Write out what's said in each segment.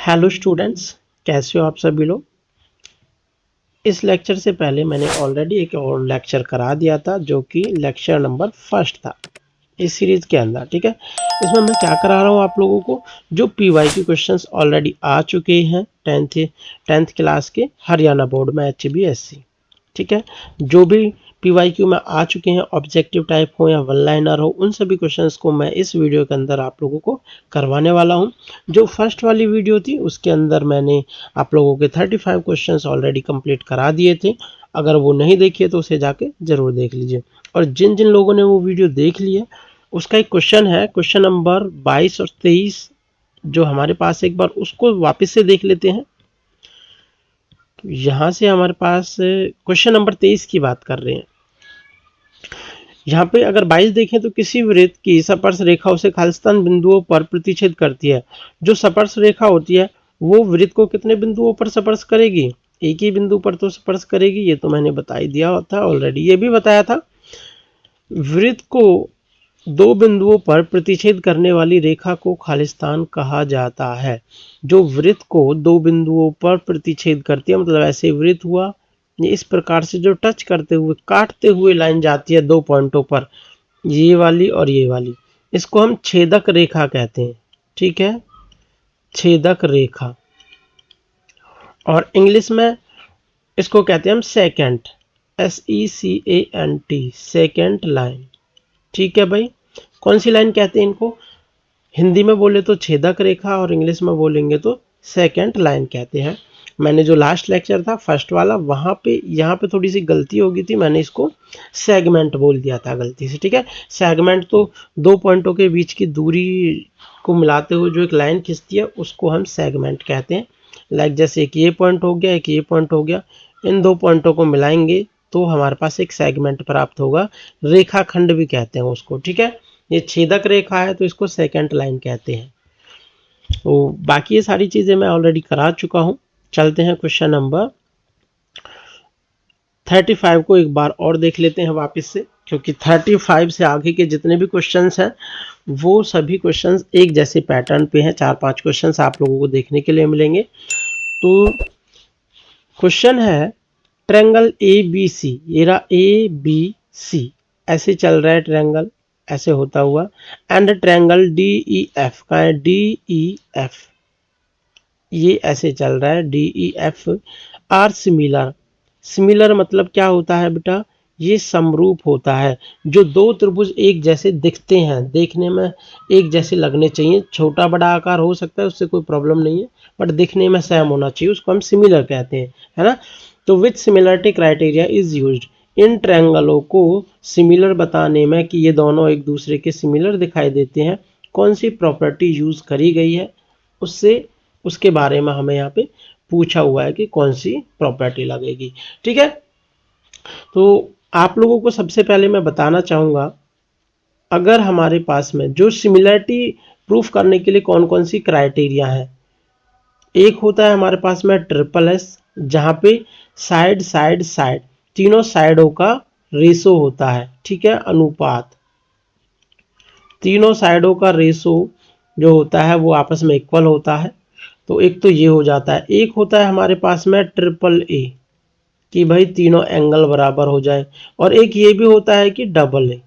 Hello students, कैसे हो आप सभी लोग। इस लेक्चर से पहले मैंने ऑलरेडी एक और लेक्चर करा दिया था जो कि लेक्चर नंबर 1 था इस सीरीज के अंदर। ठीक है, इसमें मैं क्या करा रहा हूँ आप लोगों को, जो पीवाईक्यू क्वेश्चंस ऑलरेडी आ चुके हैं टेंथ क्लास के हरियाणा बोर्ड में HBSC। ठीक है, जो भी पीवाईक्यू में आ चुके हैं, ऑब्जेक्टिव टाइप हो या वन लाइनर हो, उन सभी क्वेश्चंस को मैं इस वीडियो के अंदर आप लोगों को करवाने वाला हूं। जो फर्स्ट वाली वीडियो थी उसके अंदर मैंने आप लोगों के 35 क्वेश्चंस ऑलरेडी कंप्लीट करा दिए थे। अगर वो नहीं देखिए तो उसे जाके जरूर देख लीजिए। और जिन जिन लोगों ने वो वीडियो देख ली है उसका एक क्वेश्चन है, क्वेश्चन नंबर 22 और 23 जो हमारे पास, एक बार उसको वापस से देख लेते हैं। यहाँ से हमारे पास क्वेश्चन नंबर 23 की बात कर रहे हैं। यहाँ पे अगर 22 देखें तो किसी वृत्त की स्पर्श रेखा उसे खालिस्तान बिंदुओं पर प्रतिच्छेद करती है। जो स्पर्श रेखा होती है वो वृत्त को कितने बिंदुओं पर स्पर्श करेगी? एक ही बिंदु पर तो स्पर्श करेगी। ये तो मैंने बता ही दिया था ऑलरेडी, ये भी बताया था। वृत्त को दो बिंदुओं पर प्रतिच्छेद करने वाली रेखा को खालिस्तान कहा जाता है। जो वृत्त को दो बिंदुओं पर प्रतिच्छेद करती है, मतलब ऐसे वृत्त हुआ, ये इस प्रकार से जो टच करते हुए काटते हुए लाइन जाती है दो पॉइंटों पर, ये वाली और ये वाली, इसको हम छेदक रेखा कहते हैं। ठीक है, छेदक रेखा। और इंग्लिश में इसको कहते हैं हम सेकेंट, SECANT, सेकेंट लाइन। ठीक है भाई, कौन सी लाइन कहते हैं इनको? हिंदी में बोले तो छेदक रेखा और इंग्लिश में बोलेंगे तो सेकेंड लाइन कहते हैं। मैंने जो लास्ट लेक्चर था फर्स्ट वाला, वहाँ पे यहाँ पे थोड़ी सी गलती हो गई थी, मैंने इसको सेगमेंट बोल दिया था गलती से। ठीक है, सेगमेंट तो दो पॉइंटों के बीच की दूरी को मिलाते हुए जो एक लाइन खींचती है उसको हम सेगमेंट कहते हैं। लाइक जैसे एक ये पॉइंट हो गया, एक ये पॉइंट हो गया, इन दो पॉइंटों को मिलाएंगे तो हमारे पास एक सेगमेंट प्राप्त होगा। रेखाखंड भी कहते हैं उसको। ठीक है, ये छेदक रेखा है तो इसको सेकेंड लाइन कहते हैं। तो बाकी ये सारी चीजें मैं ऑलरेडी करा चुका हूं। चलते हैं क्वेश्चन नंबर 35 को एक बार और देख लेते हैं वापस से, क्योंकि 35 से आगे के जितने भी क्वेश्चंस हैं वो सभी क्वेश्चंस एक जैसे पैटर्न पे हैं। 4-5 क्वेश्चंस आप लोगों को देखने के लिए मिलेंगे। तो क्वेश्चन है, ट्रायंगल ABC, ये रहा ABC, ऐसे चल रहा है ट्रायंगल, ऐसे होता हुआ, एंड ट्रायंगल DEF, का है DEF, ये ऐसे चल रहा है DEF आर सिमिलर। सिमिलर मतलब क्या होता है बेटा? ये समरूप होता है। जो दो त्रिभुज एक जैसे दिखते हैं, देखने में एक जैसे लगने चाहिए, छोटा बड़ा आकार हो सकता है उससे कोई प्रॉब्लम नहीं है, बट दिखने में सेम होना चाहिए, उसको हम सिमिलर कहते हैं, है ना। तो with similarity criteria is used, इन ट्रायंगलों को सिमिलर बताने में कि ये दोनों एक दूसरे के सिमिलर दिखाई देते हैं, कौन सी प्रॉपर्टी यूज करी गई है, उसके बारे में हमें यहाँ पे पूछा हुआ है कि कौन सी प्रॉपर्टी लगेगी। ठीक है, तो आप लोगों को सबसे पहले मैं बताना चाहूंगा, अगर हमारे पास में जो सिमिलरिटी प्रूफ करने के लिए कौन कौन सी क्राइटेरिया है, एक होता है हमारे पास में SSS, जहां पे साइड साइड साइड, तीनों साइडों का रेशो होता है। ठीक है, अनुपात, तीनों साइडों का रेशो जो होता है वो आपस में इक्वल होता है। तो एक तो ये हो जाता है। एक होता है हमारे पास में AAA, कि भाई तीनों एंगल बराबर हो जाए। और एक ये भी होता है कि AA।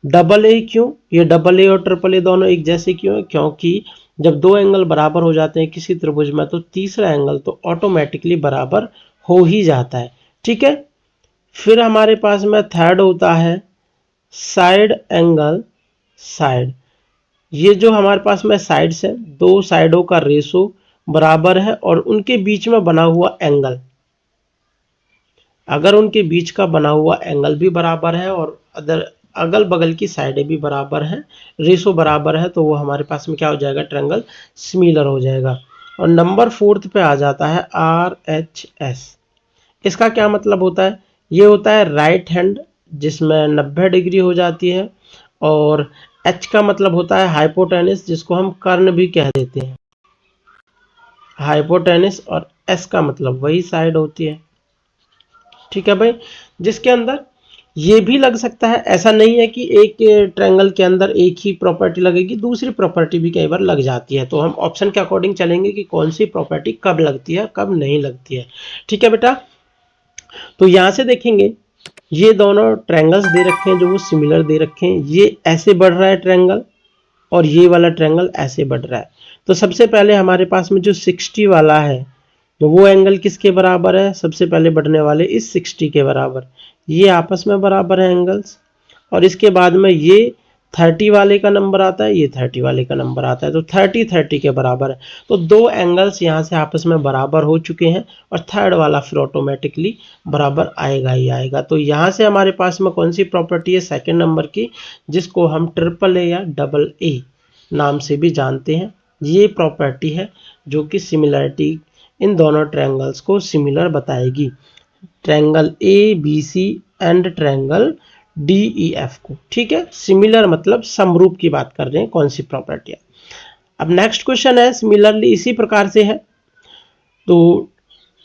डबल ए क्यों? ये AA और AAA दोनों एक जैसे क्यों है? क्योंकि जब दो एंगल बराबर हो जाते हैं किसी त्रिभुज में तो तीसरा एंगल तो ऑटोमेटिकली बराबर हो ही जाता है। ठीक है, फिर हमारे पास में थर्ड होता है साइड एंगल साइड। ये जो हमारे पास में साइड्स है, दो साइडों का रेशो बराबर है और उनके बीच में बना हुआ एंगल, अगर उनके बीच का बना हुआ एंगल भी बराबर है और अगल बगल की साइडें भी बराबर हैं, रेशो बराबर है, तो वो हमारे पास में क्या हो जाएगा? ट्रायंगल सिमिलर हो जाएगा। और नंबर 4 पे आ जाता है RHS। इसका क्या मतलब होता है? ये होता है राइट हैंड, जिसमें 90 डिग्री हो जाती है। और H का मतलब होता है हाइपोटेनस, जिसको हम कर्ण भी कह देते हैं, हाइपोटेनस। और S का मतलब वही साइड होती है। ठीक है भाई, जिसके अंदर ये भी लग सकता है, ऐसा नहीं है कि एक ट्रायंगल के अंदर एक ही प्रॉपर्टी लगेगी, दूसरी प्रॉपर्टी भी कई बार लग जाती है। तो हम ऑप्शन के अकॉर्डिंग चलेंगे कि कौन सी प्रॉपर्टी कब लगती है कब नहीं लगती है। ठीक है बेटा, तो यहां से देखेंगे ये दोनों ट्रायंगल्स दे रखे हैं जो वो सिमिलर दे रखे हैं। ये ऐसे बढ़ रहा है ट्रायंगल और ये वाला ट्रायंगल ऐसे बढ़ रहा है। तो सबसे पहले हमारे पास में जो 60 वाला है तो वो एंगल किसके बराबर है, सबसे पहले बढ़ने वाले इस 60 के बराबर। ये आपस में बराबर है एंगल्स। और इसके बाद में ये 30 वाले का नंबर आता है, ये 30 वाले का नंबर आता है, तो 30 के बराबर है। तो दो एंगल्स यहाँ से आपस में बराबर हो चुके हैं और थर्ड वाला फिर ऑटोमेटिकली बराबर आएगा ही आएगा। तो यहाँ से हमारे पास में कौन सी प्रॉपर्टी है, सेकेंड नंबर की, जिसको हम ट्रिपल ए या डबल ए नाम से भी जानते हैं। ये प्रॉपर्टी है जो कि सिमिलरिटी इन दोनों ट्रायंगल्स को सिमिलर बताएगी, triangle A B c and triangle d e f को। ठीक है, सिमिलर मतलब समरूप की बात कर रहे हैं, कौन सी प्रॉपर्टी है। अब नेक्स्ट क्वेश्चन है सिमिलरली इसी प्रकार से है। तो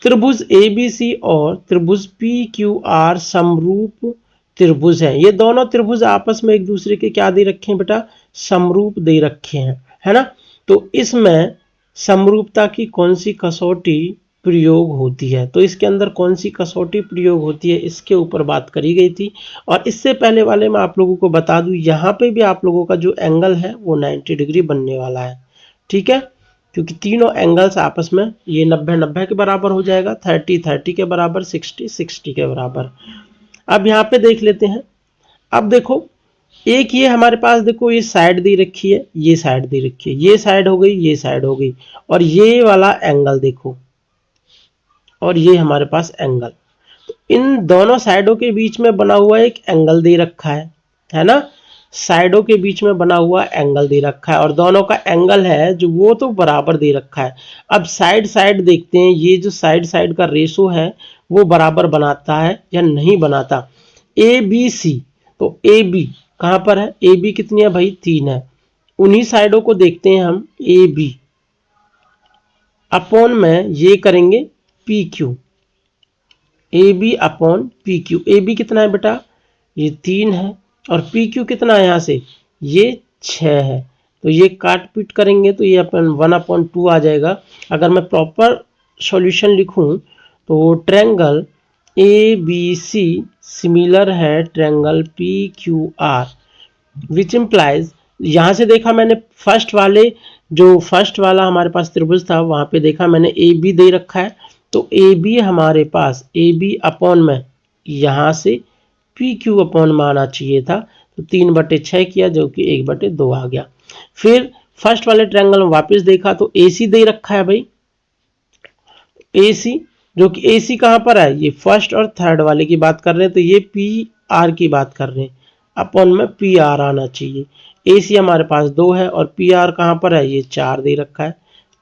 त्रिभुज ए बी सी और त्रिभुज पी क्यू आर समरूप त्रिभुज है। ये दोनों त्रिभुज आपस में एक दूसरे के क्या दे रखे हैं बेटा, समरूप दे रखे हैं, है ना। तो इसमें समरूपता की कौन सी कसौटी प्रयोग होती है, तो इसके अंदर कौन सी कसौटी प्रयोग होती है, इसके ऊपर बात करी गई थी। और इससे पहले वाले में आप लोगों को बता दूं, यहाँ पे भी आप लोगों का जो एंगल है वो 90 डिग्री बनने वाला है। ठीक है, क्योंकि तीनों एंगल्स आपस में ये 90-90 के बराबर हो जाएगा, 30-30 के बराबर, 60-60 के बराबर। अब यहाँ पे देख लेते हैं। अब देखो एक ये हमारे पास देखो ये साइड दे रखी है, ये साइड दे रखी है, ये साइड हो गई, ये साइड हो गई, और ये वाला एंगल देखो, और ये हमारे पास एंगल। तो इन दोनों साइडों के बीच में बना हुआ एक एंगल दे रखा है ना। साइडों के बीच में बना हुआ एंगल दे रखा है और दोनों का एंगल है जो वो तो बराबर दे रखा है। अब साइड साइड देखते हैं, ये जो साइड साइड का रेशो है वो बराबर बनाता है या नहीं बनाता। ए बी सी, तो ए बी कहाँ पर है, ए बी कितनी है भाई, 3 है। उन्हीं साइडों को देखते हैं हम, ए बी अपॉन में ये करेंगे p q, a B upon p q. A b कितना है बेटा, ये 3 है, और पी क्यू कितना है यहाँ से, ये 6 है। तो ये काट पीट करेंगे तो ये अपन 1/2 आ जाएगा। अगर मैं प्रॉपर सॉल्यूशन लिखूं तो triangle A B C similar है triangle P Q R, which implies, यहाँ से देखा मैंने फर्स्ट वाला हमारे पास त्रिभुज था वहां पे देखा मैंने ए बी दे रखा है। तो ए बी हमारे पास ए बी अपॉन में यहाँ से पी क्यू अपॉन में आना चाहिए था, तो 3/6 किया जो कि 1/2 आ गया। फिर फर्स्ट वाले ट्रायंगल में वापस देखा तो ए सी दे रखा है भाई, ए सी, जो कि ए सी कहाँ पर है, ये फर्स्ट और थर्ड वाले की बात कर रहे हैं, तो ये पी आर की बात कर रहे हैं, अपॉन में पी आर आना चाहिए। ए सी हमारे पास 2 है और पी आर कहाँ पर है, ये 4 दे रखा है,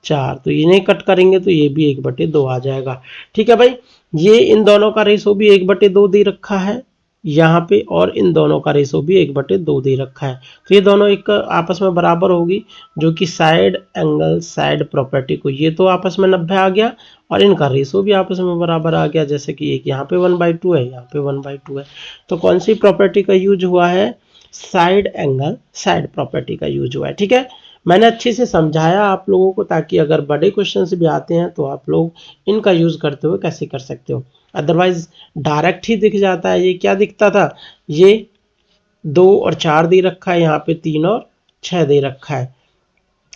4, तो ये नहीं कट करेंगे तो ये भी 1/2 आ जाएगा। ठीक है भाई, ये इन दोनों का रेशो भी 1/2 दे रखा है यहाँ पे, और इन दोनों का रेशो भी 1/2 दे रखा है। तो ये दोनों एक आपस में बराबर होगी, जो कि साइड एंगल साइड प्रॉपर्टी को, ये तो आपस में 90 आ गया और इनका रेशो भी आपस में बराबर आ गया, जैसे कि एक यहाँ पे 1/2 है, यहाँ पे 1/2 है। तो कौन सी प्रॉपर्टी का यूज हुआ है, साइड एंगल साइड प्रॉपर्टी का यूज हुआ है। ठीक है, मैंने अच्छे से समझाया आप लोगों को, ताकि अगर बड़े क्वेश्चन भी आते हैं तो आप लोग इनका यूज करते हुए कैसे कर सकते हो। अदरवाइज डायरेक्ट ही दिख जाता है। ये क्या दिखता था, ये 2 और 4 दे रखा है, यहाँ पे 3 और 6 दे रखा है,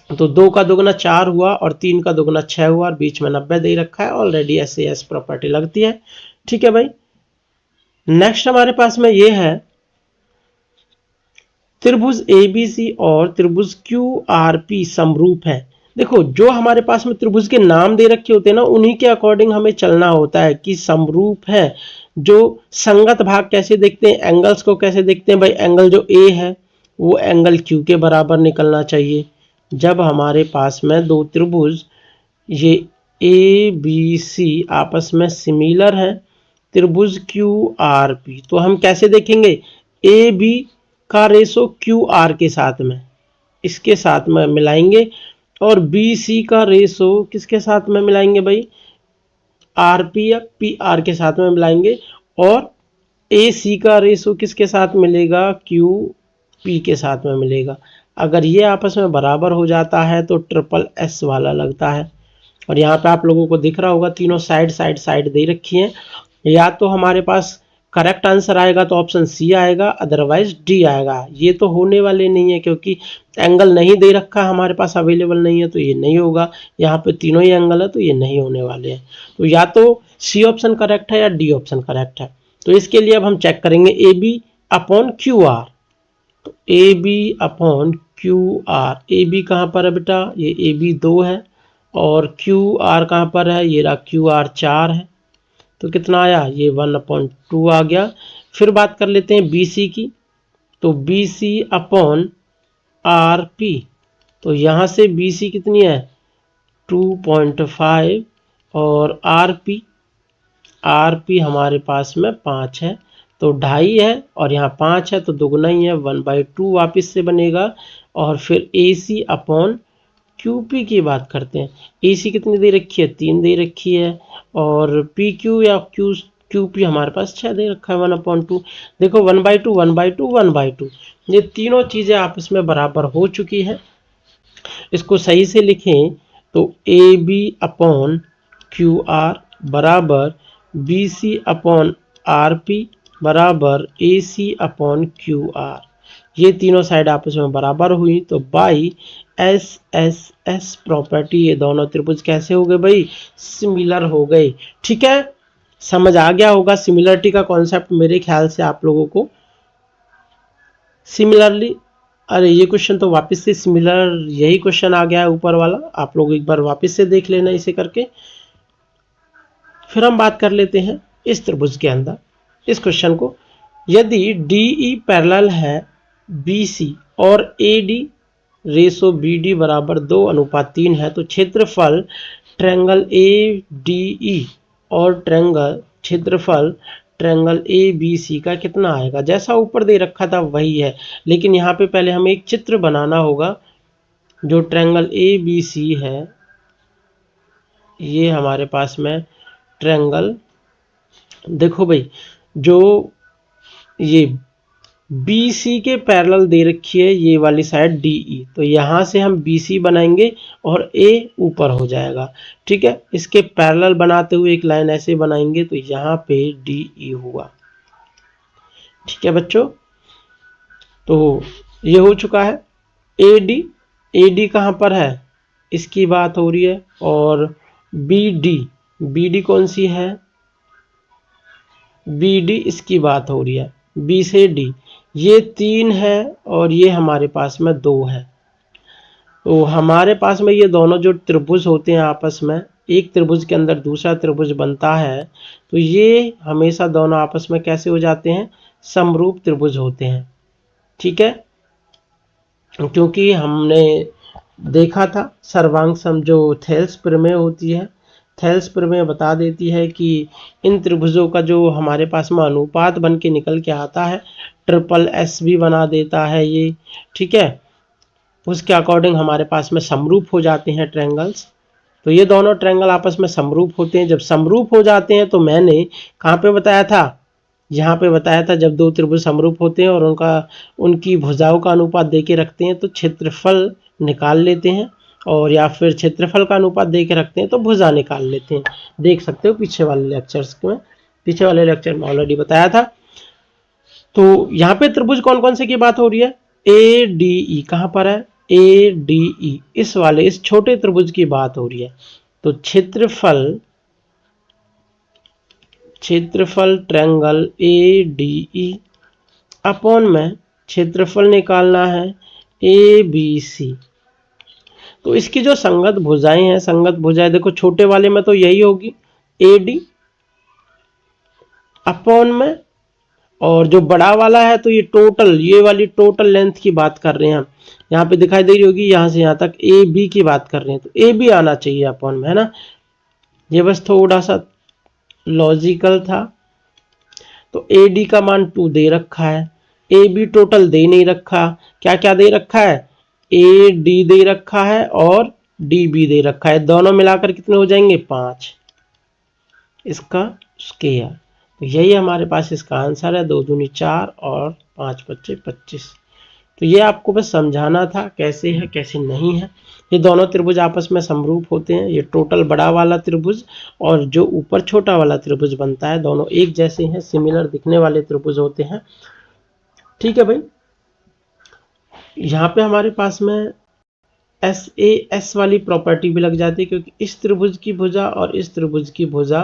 तो 2 का दुगना 4 हुआ और 3 का दुगना 6 हुआ और बीच में 90 दे रखा है। ऑलरेडी ऐसे एस प्रॉपर्टी लगती है। ठीक है भाई, नेक्स्ट हमारे पास में ये है त्रिभुज एबीसी और त्रिभुज क्यू आर पी समरूप है। देखो जो हमारे पास में त्रिभुज के नाम दे रखे होते हैं ना, उन्हीं के अकॉर्डिंग हमें चलना होता है कि समरूप है। जो संगत भाग कैसे देखते हैं, एंगल्स को कैसे देखते हैं भाई, एंगल जो ए है वो एंगल क्यू के बराबर निकलना चाहिए। जब हमारे पास में दो त्रिभुज ये ए बी सी आपस में सिमिलर है, त्रिभुज क्यू आर पी, तो हम कैसे देखेंगे, ए बी का रेशो क्यू आर के साथ में, इसके साथ में मिलाएंगे, और बी सी का रेशो किसके साथ में मिलाएंगे भाई, आर पी या पी आर के साथ में मिलाएंगे, और ए सी का रेशो किसके साथ मिलेगा, क्यू पी के साथ में मिलेगा। अगर ये आपस में बराबर हो जाता है तो ट्रिपल एस वाला लगता है। और यहाँ पे आप लोगों को दिख रहा होगा तीनों साइड साइड साइड दे रखी हैं। या तो हमारे पास करेक्ट आंसर आएगा तो ऑप्शन सी आएगा, अदरवाइज डी आएगा। ये तो होने वाले नहीं है क्योंकि एंगल नहीं दे रखा हमारे पास, अवेलेबल नहीं है, तो ये नहीं होगा। यहाँ पे तीनों ही एंगल है तो ये नहीं होने वाले हैं। तो या तो सी ऑप्शन करेक्ट है या डी ऑप्शन करेक्ट है। तो इसके लिए अब हम चेक करेंगे A B upon Q R. तो A B upon Q R, A B कहाँ पर है बेटा, ये ए बी 2 है और क्यू आर कहाँ पर है, ये रहा क्यू आर 4 है। तो कितना आया, ये 1/2 आ गया। फिर बात कर लेते हैं बी सी की। तो b C upon are p, तो यहाँ से बी सी कितनी है 2.5 और आर पी हमारे पास में 5 है तो 2.5 है और यहाँ 5 है तो दुगुना ही है, 1/2 वापस से बनेगा। और फिर ए सी अपॉन क्यू पी की बात करते हैं। ए सी कितनी दे रखी है, 3 दे रखी है और पी क्यू या क्यू पी हमारे पास 6 दे रखा है, 1/2। देखो 1/2 1/2 1/2, ये तीनों चीज़ें आपस में बराबर हो चुकी है। इसको सही से लिखें तो A B upon Q R बराबर B C upon are P बराबर A C upon Q R. ये तीनों साइड आपस में बराबर हुई तो by S S S property ये दोनों त्रिभुज कैसे हो गए भाई, सिमिलर हो गए। ठीक है, समझ आ गया होगा सिमिलरिटी का कॉन्सेप्ट मेरे ख्याल से आप लोगों को। सिमिलरली, अरे ये क्वेश्चन तो वापस से सिमिलर यही क्वेश्चन आ गया है ऊपर वाला, आप लोग एक बार वापस से देख लेना इसे करके। फिर हम बात कर लेते हैं इस त्रिभुज के अंदर इस क्वेश्चन को। यदि डी ई पैरेलल है बी सी और a d ratio b d बराबर 2:3 है तो क्षेत्रफल ट्रायंगल ए डी ई और क्षेत्रफल ट्रायंगल ए बी सी का कितना आएगा। जैसा ऊपर दे रखा था वही है, लेकिन यहाँ पे पहले हमें एक चित्र बनाना होगा। जो ट्रायंगल ए बी सी है ये हमारे पास में ट्रायंगल, देखो भाई जो ये बी सी के पैरेलल दे रखी है ये वाली साइड डी ई, तो यहाँ से हम बी सी बनाएंगे और ए ऊपर हो जाएगा। ठीक है, इसके पैरेलल बनाते हुए एक लाइन ऐसे बनाएंगे तो यहाँ पे डी ई हुआ। ठीक है बच्चों, तो ये हो चुका है। ए डी कहाँ पर है, इसकी बात हो रही है। और बी डी कौन सी है, बी डी इसकी बात हो रही है। बी से डी ये 3 है और ये हमारे पास में 2 है। तो हमारे पास में ये दोनों जो त्रिभुज होते हैं आपस में, एक त्रिभुज के अंदर दूसरा त्रिभुज बनता है तो ये हमेशा दोनों आपस में कैसे हो जाते हैं, समरूप त्रिभुज होते हैं। ठीक है, क्योंकि हमने देखा था सर्वांग सम जो थेल्स प्रमेय होती है, थेल्स प्रमेय बता देती है कि इन त्रिभुजों का जो हमारे पास में अनुपात बन के निकल के आता है ट्रिपल एस भी बना देता है ये। ठीक है, उसके अकॉर्डिंग हमारे पास में समरूप हो जाते हैं ट्रायंगल्स। तो ये दोनों ट्रायंगल आपस में समरूप होते हैं। जब समरूप हो जाते हैं तो मैंने कहाँ पे बताया था, यहाँ पे बताया था जब दो त्रिभुज समरूप होते हैं और उनकी भुजाओं का अनुपात दे के रखते हैं तो क्षेत्रफल निकाल लेते हैं, और या फिर क्षेत्रफल का अनुपात दे के रखते हैं तो भुजा निकाल लेते हैं। देख सकते हो पीछे वाले लेक्चर्स में, पीछे वाले लेक्चर में ऑलरेडी बताया था। तो यहाँ पे त्रिभुज कौन कौन से की बात हो रही है, ए डी ई कहाँ पर है, ए डी ई इस वाले इस छोटे त्रिभुज की बात हो रही है। तो क्षेत्रफल triangle A D E upon में क्षेत्रफल निकालना है ए बी सी। तो इसकी जो संगत भुजाएं हैं, संगत भुजाएं देखो छोटे वाले में तो यही होगी ए डी अपॉन में, और जो बड़ा वाला है तो ये टोटल, ये वाली टोटल लेंथ की बात कर रहे हैं हम। यहाँ पे दिखाई दे रही होगी यहाँ से यहाँ तक ए बी की बात कर रहे हैं, तो ए बी आना चाहिए अपॉन में, है ना। ये बस थोड़ा सा लॉजिकल था। तो ए डी का मान 2 दे रखा है, ए बी टोटल दे नहीं रखा, क्या क्या दे रखा है, ए डी दे रखा है और डी बी दे रखा है। दोनों मिलाकर कितने हो जाएंगे 5, इसका स्क्वायर। यही हमारे पास इसका आंसर है, 2 दूनी 4 और 5 पच्चे 25। तो ये आपको बस समझाना था कैसे है कैसे नहीं है। ये दोनों त्रिभुज आपस में समरूप होते हैं। ये टोटल बड़ा वाला त्रिभुज और जो ऊपर छोटा वाला त्रिभुज बनता है, दोनों एक जैसे हैं, सिमिलर दिखने वाले त्रिभुज होते हैं। ठीक है भाई, यहाँ पे हमारे पास में SAS वाली प्रॉपर्टी भी लग जाती है, क्योंकि इस त्रिभुज की भुजा और इस त्रिभुज की भुजा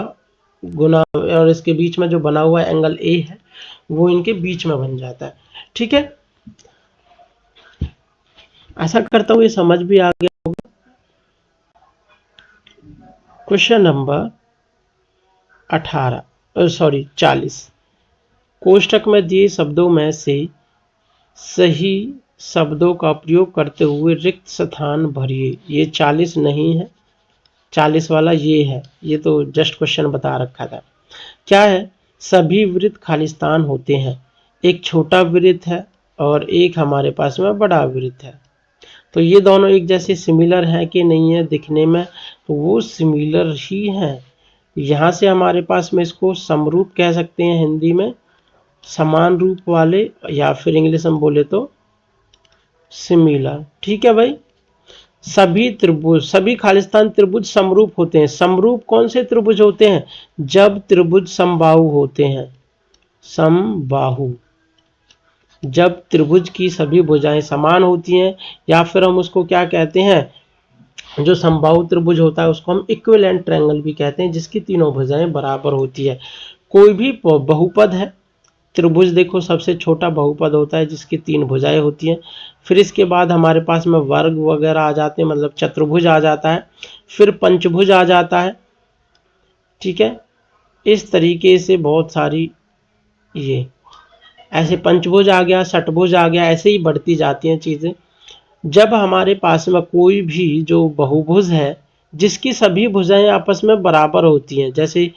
गुना और इसके बीच में जो बना हुआ एंगल A है वो इनके बीच में बन जाता है। ठीक है, आशा करता हूँ ये समझ भी आ गया होगा। Question number 40। कोष्टक में दिए शब्दों में से सही शब्दों का प्रयोग करते हुए रिक्त स्थान भरिए। ये 40 नहीं है, 40 वाला ये है, ये तो जस्ट क्वेश्चन बता रखा था। क्या है? सभी वृत्त खालिस्तान होते हैं। एक छोटा वृत्त है और एक हमारे पास में बड़ा वृत्त है। तो ये दोनों एक जैसे सिमिलर हैं कि नहीं है दिखने में? तो वो सिमिलर ही हैं। यहाँ से हमारे पास में इसको समरूप कह सकते हैं हिंदी में, समान रूप वाले, या फिर इंग्लिश में बोले तो सिमिलर। ठीक है भाई, सभी त्रिभुज, सभी खालिस्तान त्रिभुज समरूप होते हैं। समरूप कौन से त्रिभुज होते हैं? जब त्रिभुज समबाहु होते हैं। समबाहु, जब त्रिभुज की सभी भुजाएं समान होती हैं, या फिर हम उसको क्या कहते हैं, जो समबाहु त्रिभुज होता है उसको हम इक्विवेलेंट ट्रायंगल भी कहते हैं, जिसकी तीनों भुजाएं बराबर होती है। कोई भी बहुपद है, त्रिभुज देखो सबसे छोटा बहुपद होता है जिसकी 3 भुजाएं होती हैं। फिर इसके बाद हमारे पास में वर्ग वगैरह आ जाते हैं, मतलब चतुर्भुज आ जाता है, फिर पंचभुज आ जाता है। ठीक है, इस तरीके से बहुत सारी, ये ऐसे पंचभुज आ गया, षटभुज आ गया, ऐसे ही बढ़ती जाती हैं चीज़ें। जब हमारे पास में कोई भी जो बहुभुज है जिसकी सभी भुजाएं आपस में बराबर होती हैं, जैसे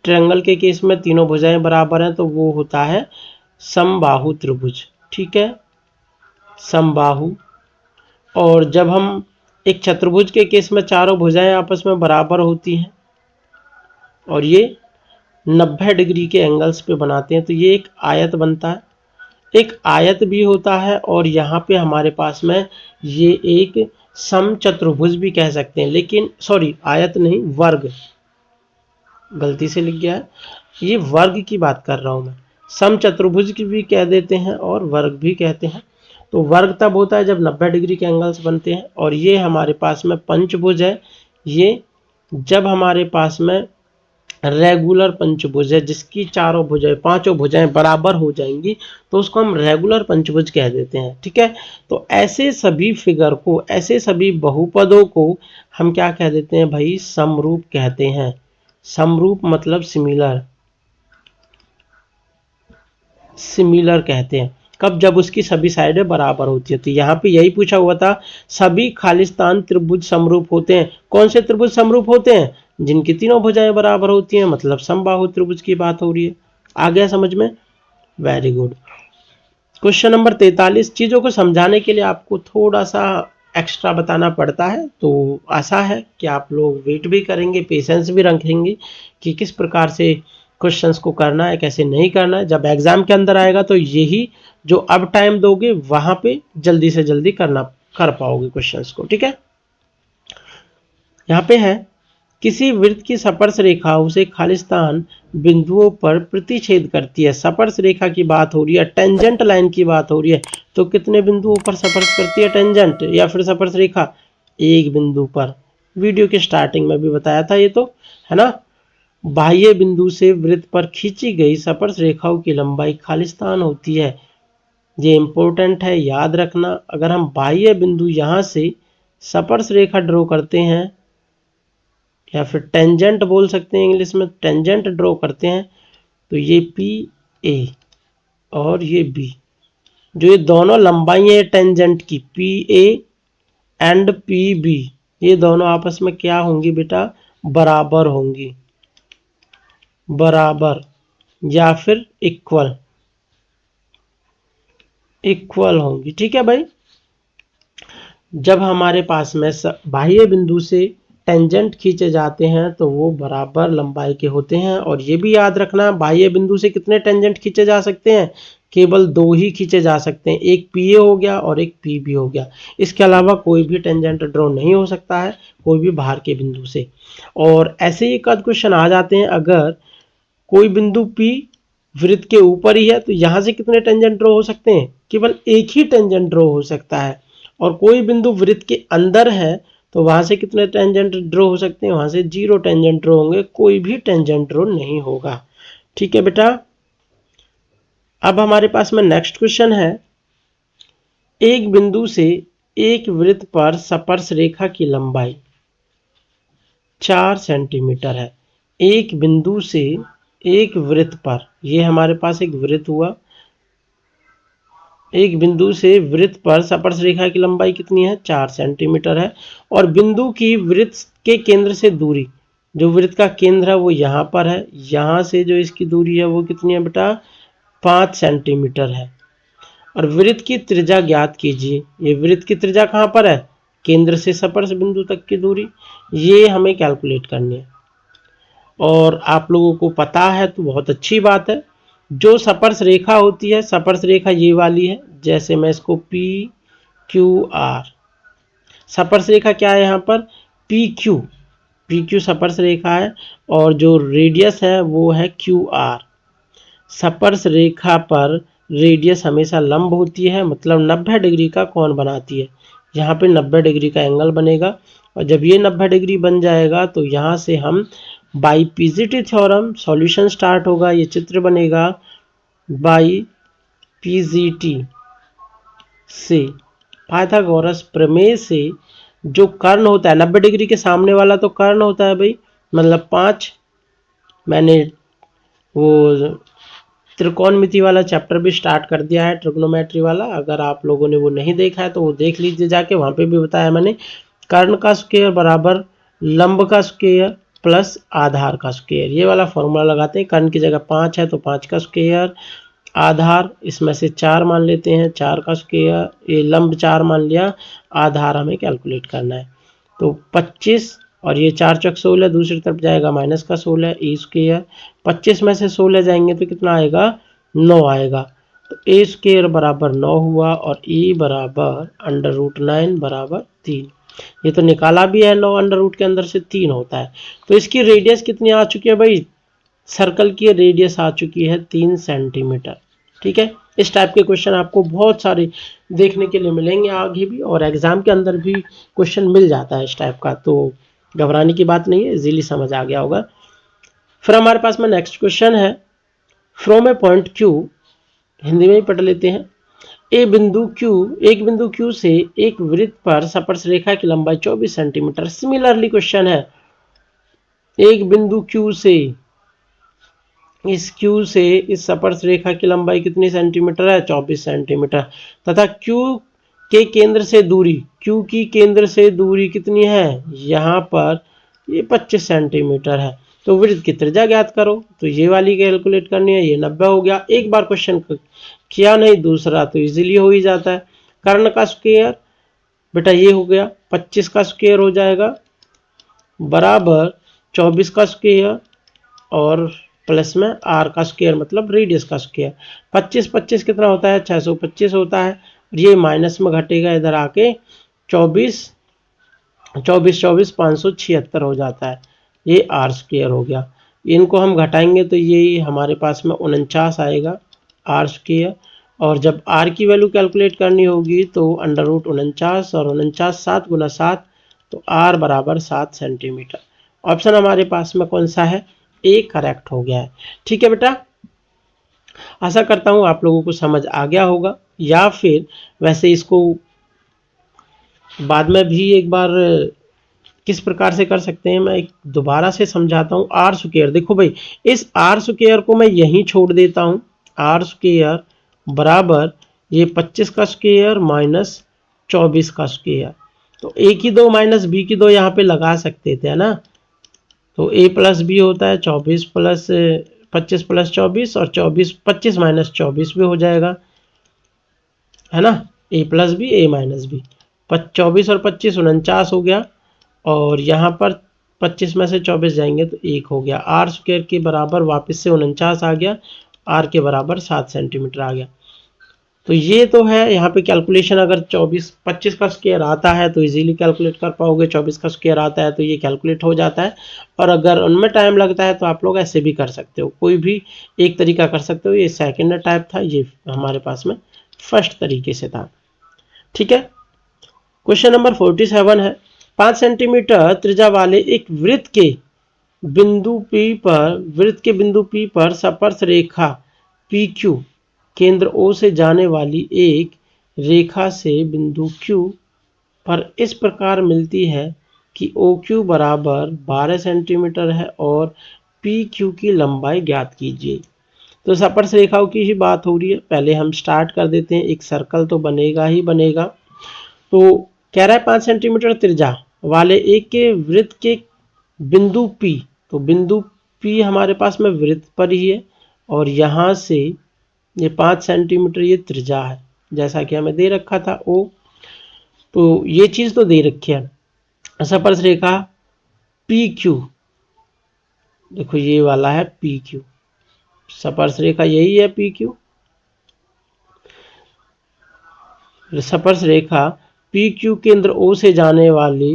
ट्रायंगल के केस में तीनों भुजाएं बराबर हैं, तो वो होता है समबाहु त्रिभुज। ठीक है, समबाहु। और जब हम एक चतुर्भुज के केस में चारों भुजाएं आपस में बराबर होती हैं और ये 90 डिग्री के एंगल्स पे बनाते हैं, तो ये एक आयत बनता है। एक आयत भी होता है और यहाँ पे हमारे पास में ये एक समचतुर्भुज भी कह सकते हैं, लेकिन सॉरी आयत नहीं, वर्ग, गलती से लिख गया है, ये वर्ग की बात कर रहा हूँ मैं। समचतुर्भुज की भी कह देते हैं और वर्ग भी कहते हैं। तो वर्ग तब होता है जब 90 डिग्री के एंगल्स बनते हैं। और ये हमारे पास में पंचभुज है, ये जब हमारे पास में रेगुलर पंचभुज है जिसकी चारों भुजाएं, पांचों भुजाएं बराबर हो जाएंगी, तो उसको हम रेगुलर पंचभुज कह देते हैं। ठीक है, तो ऐसे सभी फिगर को, ऐसे सभी बहुपदों को हम क्या कह देते हैं भाई? समरूप कहते हैं। समरूप मतलब सिमिलर, सिमिलर कहते हैं। कब? जब उसकी सभी साइडें बराबर होती है। तो यहाँ पे यही पूछा हुआ था, सभी खालिस्तान त्रिभुज समरूप होते हैं। कौन से त्रिभुज समरूप होते हैं? जिनकी तीनों भुजाएं बराबर होती हैं, मतलब समबाहु त्रिभुज की बात हो रही है। आ गया समझ में? Very good. Question number 43। चीजों को समझाने के लिए आपको थोड़ा सा एक्स्ट्रा बताना पड़ता है, तो आशा है कि आप लोग वेट भी करेंगे, पेशेंस भी रखेंगे कि किस प्रकार से क्वेश्चंस को करना है, कैसे नहीं करना है। जब एग्जाम के अंदर आएगा तो यही जो अब टाइम दोगे वहां पे जल्दी से जल्दी कर पाओगे क्वेश्चंस को। ठीक है, यहाँ पे है, किसी वृत्त की स्पर्श रेखा उसे खालिस्तान बिंदुओं पर प्रतिच्छेद करती है। स्पर्श रेखा की बात हो रही है, टेंजेंट लाइन की बात हो रही है, तो कितने बिंदुओं पर स्पर्श करती है टेंजेंट या फिर स्पर्श रेखा? एक बिंदु पर। वीडियो के स्टार्टिंग में भी बताया था ये, तो है ना। बाह्य बिंदु से वृत्त पर खींची गई स्पर्श रेखाओं की लंबाई खालिस्तान होती है। ये इंपॉर्टेंट है, याद रखना। अगर हम बाह्य बिंदु यहाँ से स्पर्श रेखा ड्रॉ करते हैं, या फिर टेंजेंट बोल सकते हैं इंग्लिश में, टेंजेंट ड्रॉ करते हैं, तो ये पी ए और ये बी, जो ये दोनों लंबाई है टेंजेंट की, p a and p b, ये दोनों आपस में क्या होंगी बेटा? बराबर होंगी, बराबर या फिर इक्वल, इक्वल होंगी। ठीक है भाई, जब हमारे पास में बाह्य बिंदु से टेंजेंट खींचे जाते हैं तो वो बराबर लंबाई के होते हैं। और ये भी याद रखना, बाह्य बिंदु से कितने टेंजेंट खींचे जा सकते हैं, केवल 2 ही खींचे जा सकते हैं, एक पीए हो गया और एक पीबी हो गया। इसके अलावा कोई भी टेंजेंट ड्रॉ नहीं हो सकता है कोई भी बाहर के बिंदु से। और ऐसे ही एक आध क्वेश्चन आ जाते हैं, अगर कोई बिंदु पी वृत्त के ऊपर ही है तो यहाँ से कितने टेंजेंट ड्रॉ हो सकते हैं, केवल एक ही टेंजेंट ड्रॉ हो सकता है। और कोई बिंदु वृत्त के अंदर है तो वहां से कितने टेंजेंट ड्रॉ हो सकते हैं, वहां से 0 टेंजेंट ड्रॉ होंगे, कोई भी टेंजेंट ड्रॉ नहीं होगा। ठीक है बेटा। अब हमारे पास में नेक्स्ट क्वेश्चन है, एक बिंदु से एक वृत्त पर स्पर्श रेखा की लंबाई 4 सेंटीमीटर है। एक बिंदु से एक वृत्त पर, ये हमारे पास एक वृत्त हुआ, एक बिंदु से वृत्त पर स्पर्श रेखा की लंबाई कितनी है, 4 सेंटीमीटर है। और बिंदु की वृत्त के केंद्र से दूरी, जो वृत्त का केंद्र है वो यहाँ पर है, यहाँ से जो इसकी दूरी है वो कितनी है बेटा, 5 सेंटीमीटर है। और वृत्त की त्रिज्या ज्ञात कीजिए। ये वृत्त की त्रिज्या कहाँ पर है, केंद्र से स्पर्श बिंदु तक की दूरी, ये हमें कैलकुलेट करनी है। और आप लोगों को पता है तो बहुत अच्छी बात है। जो स्पर्श रेखा होती है, स्पर्श रेखा ये वाली है, जैसे मैं इसको पी क्यू आर, स्पर्श रेखा क्या है यहाँ पर, पी क्यू स्पर्श रेखा है, और जो रेडियस है वो है क्यू आर। स्पर्श रेखा पर रेडियस हमेशा लंब होती है, मतलब 90 डिग्री का कोण बनाती है। यहाँ पे 90 डिग्री का एंगल बनेगा, और जब ये 90 डिग्री बन जाएगा तो यहाँ से हम by PGT theorem solution start होगा। ये चित्र बनेगा बाई पीजीटी से, पाइथागोरस प्रमेय से, जो कर्ण होता है 90 डिग्री के सामने वाला तो कर्ण होता है भाई, मतलब 5। मैंने वो त्रिकोणमिति वाला चैप्टर भी स्टार्ट कर दिया है, ट्रिग्नोमेट्री वाला, अगर आप लोगों ने वो नहीं देखा है तो वो देख लीजिए जाके, वहां पे भी बताया मैंने। कर्ण का स्क्वायर बराबर लंब का स्क्वायर प्लस आधार का स्क्वायर, ये वाला फॉर्मूला लगाते हैं। कर्ण की जगह 5 है तो 5 का स्क्वायर, आधार इसमें से 4 मान लेते हैं, 4 का स्क्वायर, ये लंब 4 मान लिया, आधार हमें कैलकुलेट करना है। तो 25 और ये 4 चौक 16, दूसरी तरफ जाएगा माइनस का 16, ए स्क्वायर, 25 में से 16 जाएंगे तो कितना आएगा, 9 आएगा। तो ए स्क्वायर बराबर 9 हुआ, और ए बराबर √9 बराबर 3। ये तो निकाला भी है, 9 अंडर रूट के अंदर से 3 होता है। तो इसकी रेडियस कितनी आ चुकी है भाई, सर्कल की रेडियस आ चुकी है 3 सेंटीमीटर। ठीक है। इस टाइप के क्वेश्चन आपको बहुत सारे देखने के लिए मिलेंगे आगे भी, और एग्जाम के अंदर भी क्वेश्चन मिल जाता है इस टाइप का, तो घबराने की बात नहीं है, इजीली समझ आ गया होगा। फिर हमारे पास में नेक्स्ट क्वेश्चन है, from A point Q, Hindi में ही पढ़ लेते हैं। एक बिंदु क्यू से एक वृत्त पर स्पर्श रेखा की लंबाई 24 सेंटीमीटर। सिमिलरली क्वेश्चन है, एक बिंदु क्यू से इस स्पर्श रेखा की लंबाई कितनी सेंटीमीटर है, 24 सेंटीमीटर, तथा क्यू के केंद्र से दूरी, क्यू की केंद्र से दूरी कितनी है, यहाँ पर ये 25 सेंटीमीटर है। तो वृत्त की त्रिज्या ज्ञात करो, तो ये वाली कैलकुलेट करनी है, ये 90 हो गया। एक बार क्वेश्चन किया नहीं, दूसरा तो इजीली हो ही जाता है। कर्ण का स्क्वायर बेटा ये हो गया, 25 का स्क्वायर हो जाएगा बराबर 24 का स्क्वायर और प्लस में आर का स्क्वायर, मतलब रेडियस का स्क्वायर। 25 कितना होता है, 625 होता है। ये माइनस में घटेगा इधर आके, 24 576 हो जाता है, ये आर स्क्वायर हो गया। इनको हम घटाएंगे तो ये हमारे पास में 49 आएगा आर स्क्वायर, और जब आर की वैल्यू कैलकुलेट करनी होगी तो √49, और 49 7 गुना 7, तो आर बराबर 7 सेंटीमीटर। ऑप्शन हमारे पास में कौन सा है, ए करेक्ट हो गया है। ठीक है बेटा, आशा करता हूं आप लोगों को समझ आ गया होगा, या फिर वैसे इसको बाद में भी एक बार किस प्रकार से कर सकते हैं, मैं दोबारा से समझाता हूं। आर स्क्वायर, देखो भाई, इस आर स्क्वायर को मैं यहीं छोड़ देता हूं, आर स्क्वायर बराबर ये 25 का स्क्वायर माइनस 24 का स्क्वायर, तो ए की 2 माइनस बी की 2 यहाँ पे लगा सकते थे, है ना। तो a प्लस बी होता है 24 प्लस 25 प्लस 24, और 25 माइनस 24 भी हो जाएगा, है ना। a plus b, a minus b, 24 और 25 49 हो गया, और यहाँ पर 25 में से 24 जाएंगे तो 1 हो गया। आर स्क्वायर के बराबर वापस से 49 आ गया, आर के बराबर 7 सेंटीमीटर आ गया। तो ये तो है यहाँ पे कैलकुलेशन। अगर 25 का स्क्वायर आता है तो इजीली कैलकुलेट कर पाओगे, 24 का स्क्वायर आता है तो ये कैलकुलेट हो जाता है। और अगर उनमें टाइम लगता है तो आप लोग ऐसे भी कर सकते हो, कोई भी एक तरीका कर सकते हो। ये सेकेंड टाइप था, ये हमारे पास में फर्स्ट तरीके से था। ठीक है, क्वेश्चन नंबर 47 है, 5 सेंटीमीटर त्रिज्या वाले एक वृत्त के बिंदु P पर स्पर्श रेखा PQ केंद्र O से जाने वाली एक रेखा से बिंदु Q पर इस प्रकार मिलती है कि OQ बराबर 12 सेंटीमीटर है और PQ की लंबाई ज्ञात कीजिए। तो स्पर्श रेखाओं की ही बात हो रही है। पहले हम स्टार्ट कर देते हैं, एक सर्कल तो बनेगा ही बनेगा। तो कह रहा है 5 सेंटीमीटर त्रिज्या वाले एक के वृत्त के बिंदु P, तो बिंदु P हमारे पास में वृत्त पर ही है और यहाँ से ये 5 सेंटीमीटर ये त्रिज्या है, जैसा कि हमें दे रखा था O। तो ये चीज तो दे रखी है। स्पर्श रेखा PQ, देखो ये वाला है PQ, स्पर्श रेखा यही है PQ। स्पर्श रेखा PQ केंद्र O से जाने वाली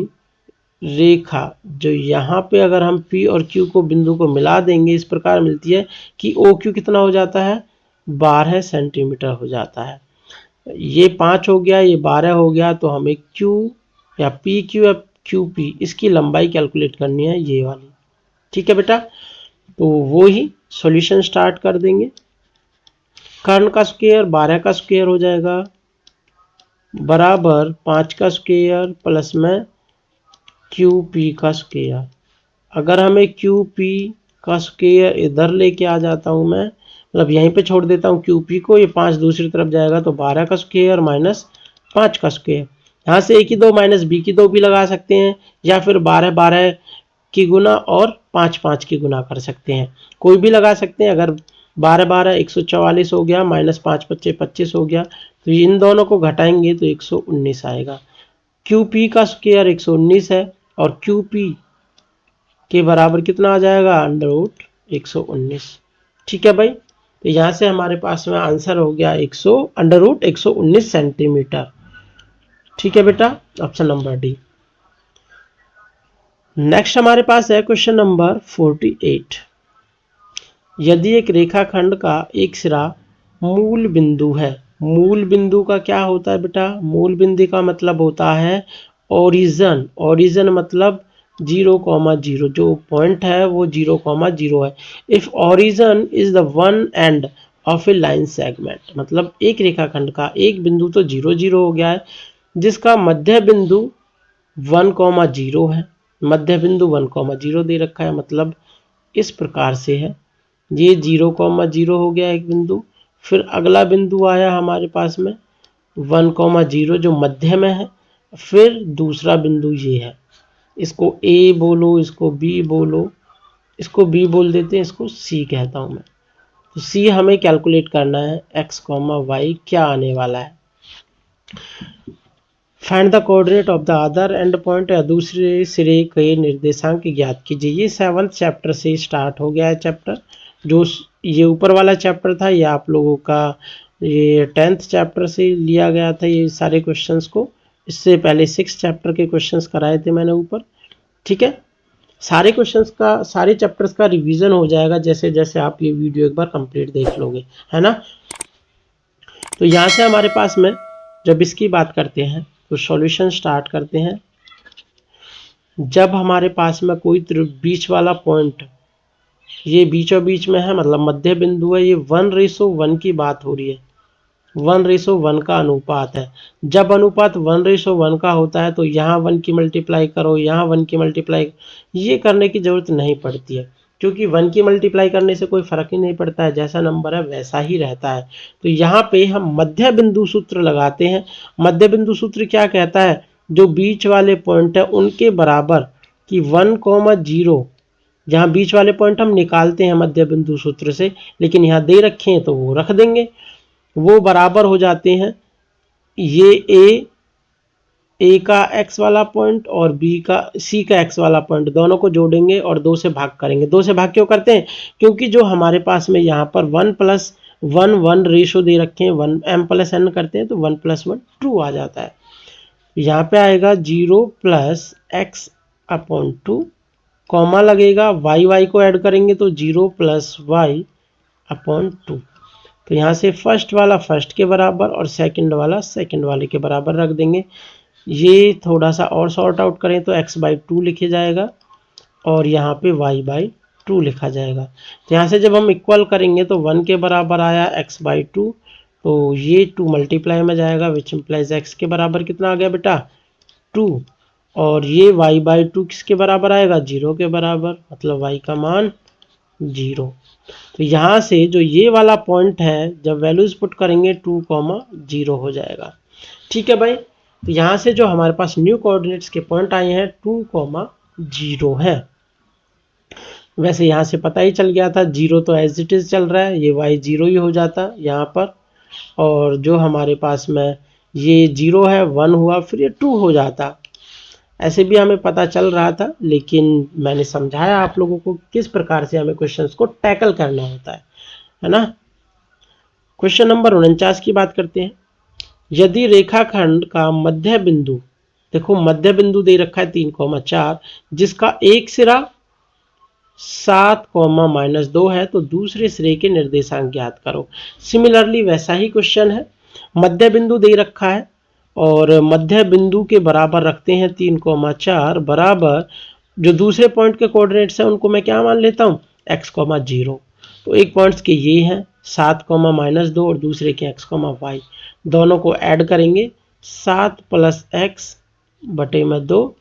रेखा जो यहाँ पे अगर हम P और Q को बिंदु को मिला देंगे इस प्रकार मिलती है कि OQ कितना हो जाता है, 12 सेंटीमीटर हो जाता है। ये 5 हो गया, ये 12 हो गया, तो हमें Q या PQ या QP इसकी लंबाई कैलकुलेट करनी है, ये वाली। ठीक है बेटा, तो वो ही सॉल्यूशन स्टार्ट कर देंगे। कर्ण का स्क्वायर 12 का स्क्वायर हो जाएगा बराबर 5 का स्क्वायर प्लस में QP का स्क्वायर। अगर हमें QP का स्क्वायर इधर लेके आ जाता हूं मैं, मतलब यहीं पे छोड़ देता हूं QP को, ये 5 दूसरी तरफ जाएगा तो 12 का स्क्वायर माइनस 5 का स्क्वायर। यहाँ से A की 2 माइनस B की 2 भी लगा सकते हैं, या फिर 12 12 की गुना और 5 5 की गुना कर सकते हैं, कोई भी लगा सकते हैं। अगर 12 12 144 हो गया, माइनस 5 25 25 हो गया, तो इन दोनों को घटाएंगे तो 119 आएगा। QP का स्क्वायर 119 है और QP के बराबर कितना आ जाएगा, अंडर रूट 119। ठीक है भाई, तो यहाँ से हमारे पास में आंसर हो गया अंडर रूट 119 सेंटीमीटर। ठीक है बेटा, ऑप्शन नंबर डी। नेक्स्ट हमारे पास है क्वेश्चन नंबर 48। यदि एक रेखाखंड का एक सिरा मूल बिंदु है, मूल बिंदु का क्या होता है बेटा, मूल बिंदु का मतलब होता है ओरिजिन। ओरिजिन मतलब 0,0, जो पॉइंट है वो 0,0 है। If origin is the one end of A line segment, मतलब एक रेखाखंड का एक बिंदु तो 0 0 हो गया है, जिसका मध्य बिंदु 1,0 है। मध्य बिंदु 1,0 दे रखा है, मतलब इस प्रकार से है, ये 0,0 हो गया एक बिंदु। फिर अगला बिंदु आया हमारे पास में 1,0 जो मध्य में है। फिर दूसरा बिंदु ये है, इसको A बोलो, इसको B बोलो, इसको B बोल देते हैं, इसको C कहता हूं मैं। तो C हमें कैलकुलेट करना है x, y क्या आने वाला है। Find the coordinate of the other and point, या दूसरे सिरे के निर्देशांक ज्ञात कीजिए। ये 7th चैप्टर से स्टार्ट हो गया है चैप्टर। जो ये ऊपर वाला चैप्टर था ये आप लोगों का ये 10th चैप्टर से लिया गया था ये सारे क्वेश्चंस को। इससे पहले 6th चैप्टर के क्वेश्चंस कराए थे मैंने ऊपर। ठीक है, सारे क्वेश्चंस का, सारे चैप्टर्स का रिवीजन हो जाएगा जैसे जैसे आप ये वीडियो एक बार कंप्लीट देख लोगे, है ना। तो यहाँ से हमारे पास में जब इसकी बात करते हैं तो सॉल्यूशन स्टार्ट करते हैं। जब हमारे पास में कोई बीच वाला पॉइंट ये बीचों बीच में है, मतलब मध्य बिंदु है, ये 1:1 की बात हो रही है, 1:1 का अनुपात है। जब अनुपात 1:1 का होता है तो यहाँ 1 की मल्टीप्लाई करो, यहाँ 1 की मल्टीप्लाई, ये करने की जरूरत नहीं पड़ती है, क्योंकि 1 की मल्टीप्लाई करने से कोई फर्क ही नहीं पड़ता है, जैसा नंबर है वैसा ही रहता है। तो यहाँ पे हम मध्य बिंदु सूत्र लगाते हैं। मध्य बिंदु सूत्र क्या कहता है, जो बीच वाले पॉइंट है उनके बराबर कि 1,0, जहाँ बीच वाले पॉइंट हम निकालते हैं मध्य बिंदु सूत्र से, लेकिन यहाँ दे रखे हैं तो वो रख देंगे, वो बराबर हो जाते हैं ये A ए का एक्स वाला पॉइंट और बी का सी का एक्स वाला पॉइंट दोनों को जोड़ेंगे और 2 से भाग करेंगे। 2 से भाग क्यों करते हैं? क्योंकि जो हमारे पास में यहाँ पर 1+1 रेशो दे रखे हैं, 1 m + n करते हैं तो 1+1 ट्रू आ जाता है। यहाँ पे आएगा 0 + x/2, कॉमा लगेगा, y को ऐड करेंगे तो 0 + y/2। तो यहाँ से फर्स्ट वाला फर्स्ट के बराबर और सेकंड वाला सेकंड वाले के बराबर रख देंगे। ये थोड़ा सा और सॉर्ट आउट करें तो x/2 लिखे जाएगा और यहाँ पे y/2 लिखा जाएगा। तो यहाँ से जब हम इक्वल करेंगे तो 1 के बराबर आया x/2, तो ये 2 मल्टीप्लाई में जाएगा, विच इम्प्लाइज x के बराबर कितना आ गया बेटा? 2। और ये y/2 किसके बराबर आएगा? 0 के बराबर, मतलब y का मान 0। तो यहाँ से जो ये वाला पॉइंट है, जब वैल्यूज पुट करेंगे 2, 0 हो जाएगा। ठीक है भाई। तो यहाँ से जो हमारे पास न्यू कोऑर्डिनेट्स के पॉइंट आए हैं 2, 0 है। वैसे यहाँ से पता ही चल गया था, 0 तो एज इट इज चल रहा है, ये y 0 ही हो जाता यहाँ पर, और जो हमारे पास में ये 0 है 1 हुआ, फिर ये 2 हो जाता। ऐसे भी हमें पता चल रहा था, लेकिन मैंने समझाया आप लोगों को किस प्रकार से हमें क्वेश्चंस को टैकल करना होता है ना। क्वेश्चन नंबर 49 की बात करते हैं। यदि रेखाखंड का मध्य बिंदु, देखो मध्य बिंदु दे रखा है 3,4, जिसका एक सिरा 7,-2 है, तो दूसरे सिरे के निर्देशांक ज्ञात करो। सिमिलरली वैसा ही क्वेश्चन है, मध्य बिंदु दे रखा है और मध्य बिंदु के बराबर रखते हैं 3,4 बराबर जो दूसरे पॉइंट के कोऑर्डिनेट्स हैं उनको मैं क्या मान लेता हूँ? x, 0। तो एक पॉइंट्स के ये हैं 7,-2 और दूसरे के x, y, दोनों को ऐड करेंगे 7 + x/2,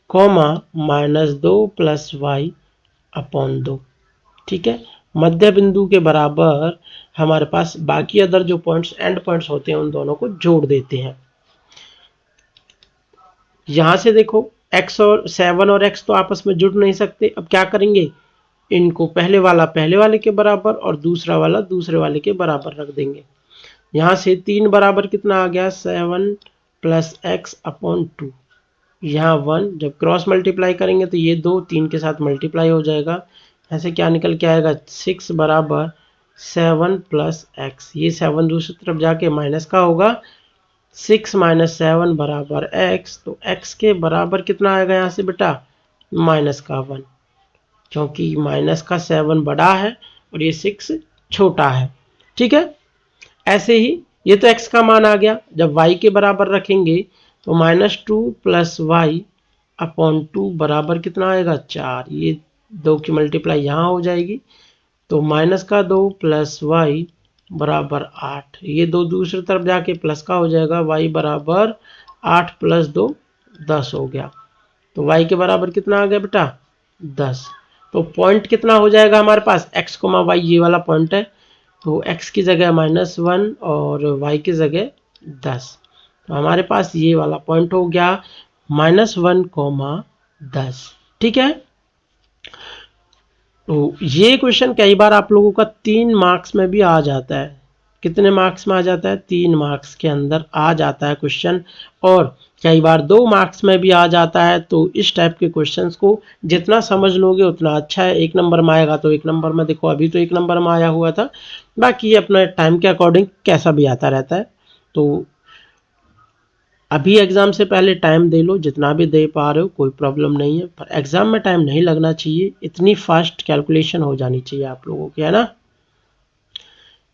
-2 + y/2। ठीक है। मध्य बिंदु के बराबर हमारे पास बाकी अदर जो पॉइंट्स एंड पॉइंट्स होते हैं उन दोनों को जोड़ देते हैं। यहां से देखो x और 7 और x तो आपस में जुड़ नहीं सकते, अब क्या करेंगे? इनको पहले वाला पहले वाले के बराबर और दूसरा वाला दूसरे वाले के बराबर रख देंगे। यहाँ से 3 बराबर कितना आ गया? 7 + x/2। यहाँ 1 जब क्रॉस मल्टीप्लाई करेंगे तो ये 2 3 के साथ मल्टीप्लाई हो जाएगा, ऐसे क्या निकल के आएगा? 6 बराबर 7 + x। ये 7 दूसरी तरफ जाके माइनस का होगा, 6 - 7 बराबर x। तो x के बराबर कितना आएगा यहाँ से बेटा? -1, क्योंकि माइनस का 7 बड़ा है और ये 6 छोटा है। ठीक है। ऐसे ही ये तो x का मान आ गया, जब y के बराबर रखेंगे तो -2 + y/2 बराबर कितना आएगा? 4। ये 2 की मल्टीप्लाई यहाँ हो जाएगी, तो -2 + y बराबर 8। ये 2 दूसरी तरफ जाके प्लस का हो जाएगा, y बराबर 8 + 2 10 हो गया। तो y के बराबर कितना आ गया बेटा? 10। तो पॉइंट कितना हो जाएगा हमारे पास? x, y ये वाला पॉइंट है, तो x की जगह -1 और y की जगह 10। तो हमारे पास ये वाला पॉइंट हो गया -1, 10। ठीक है। तो ये क्वेश्चन कई बार आप लोगों का 3 मार्क्स में भी आ जाता है। कितने मार्क्स में आ जाता है? 3 मार्क्स के अंदर आ जाता है क्वेश्चन, और कई बार 2 मार्क्स में भी आ जाता है। तो इस टाइप के क्वेश्चंस को जितना समझ लोगे उतना अच्छा है। 1 नंबर में आएगा तो 1 नंबर में, देखो अभी तो 1 नंबर में आया हुआ था, बाकी ये अपने टाइम के अकॉर्डिंग कैसा भी आता रहता है। तो अभी एग्जाम से पहले टाइम दे लो, जितना भी दे पा रहे हो कोई प्रॉब्लम नहीं है, पर एग्जाम में टाइम नहीं लगना चाहिए, इतनी फास्ट कैलकुलेशन हो जानी चाहिए आप लोगों की, है ना।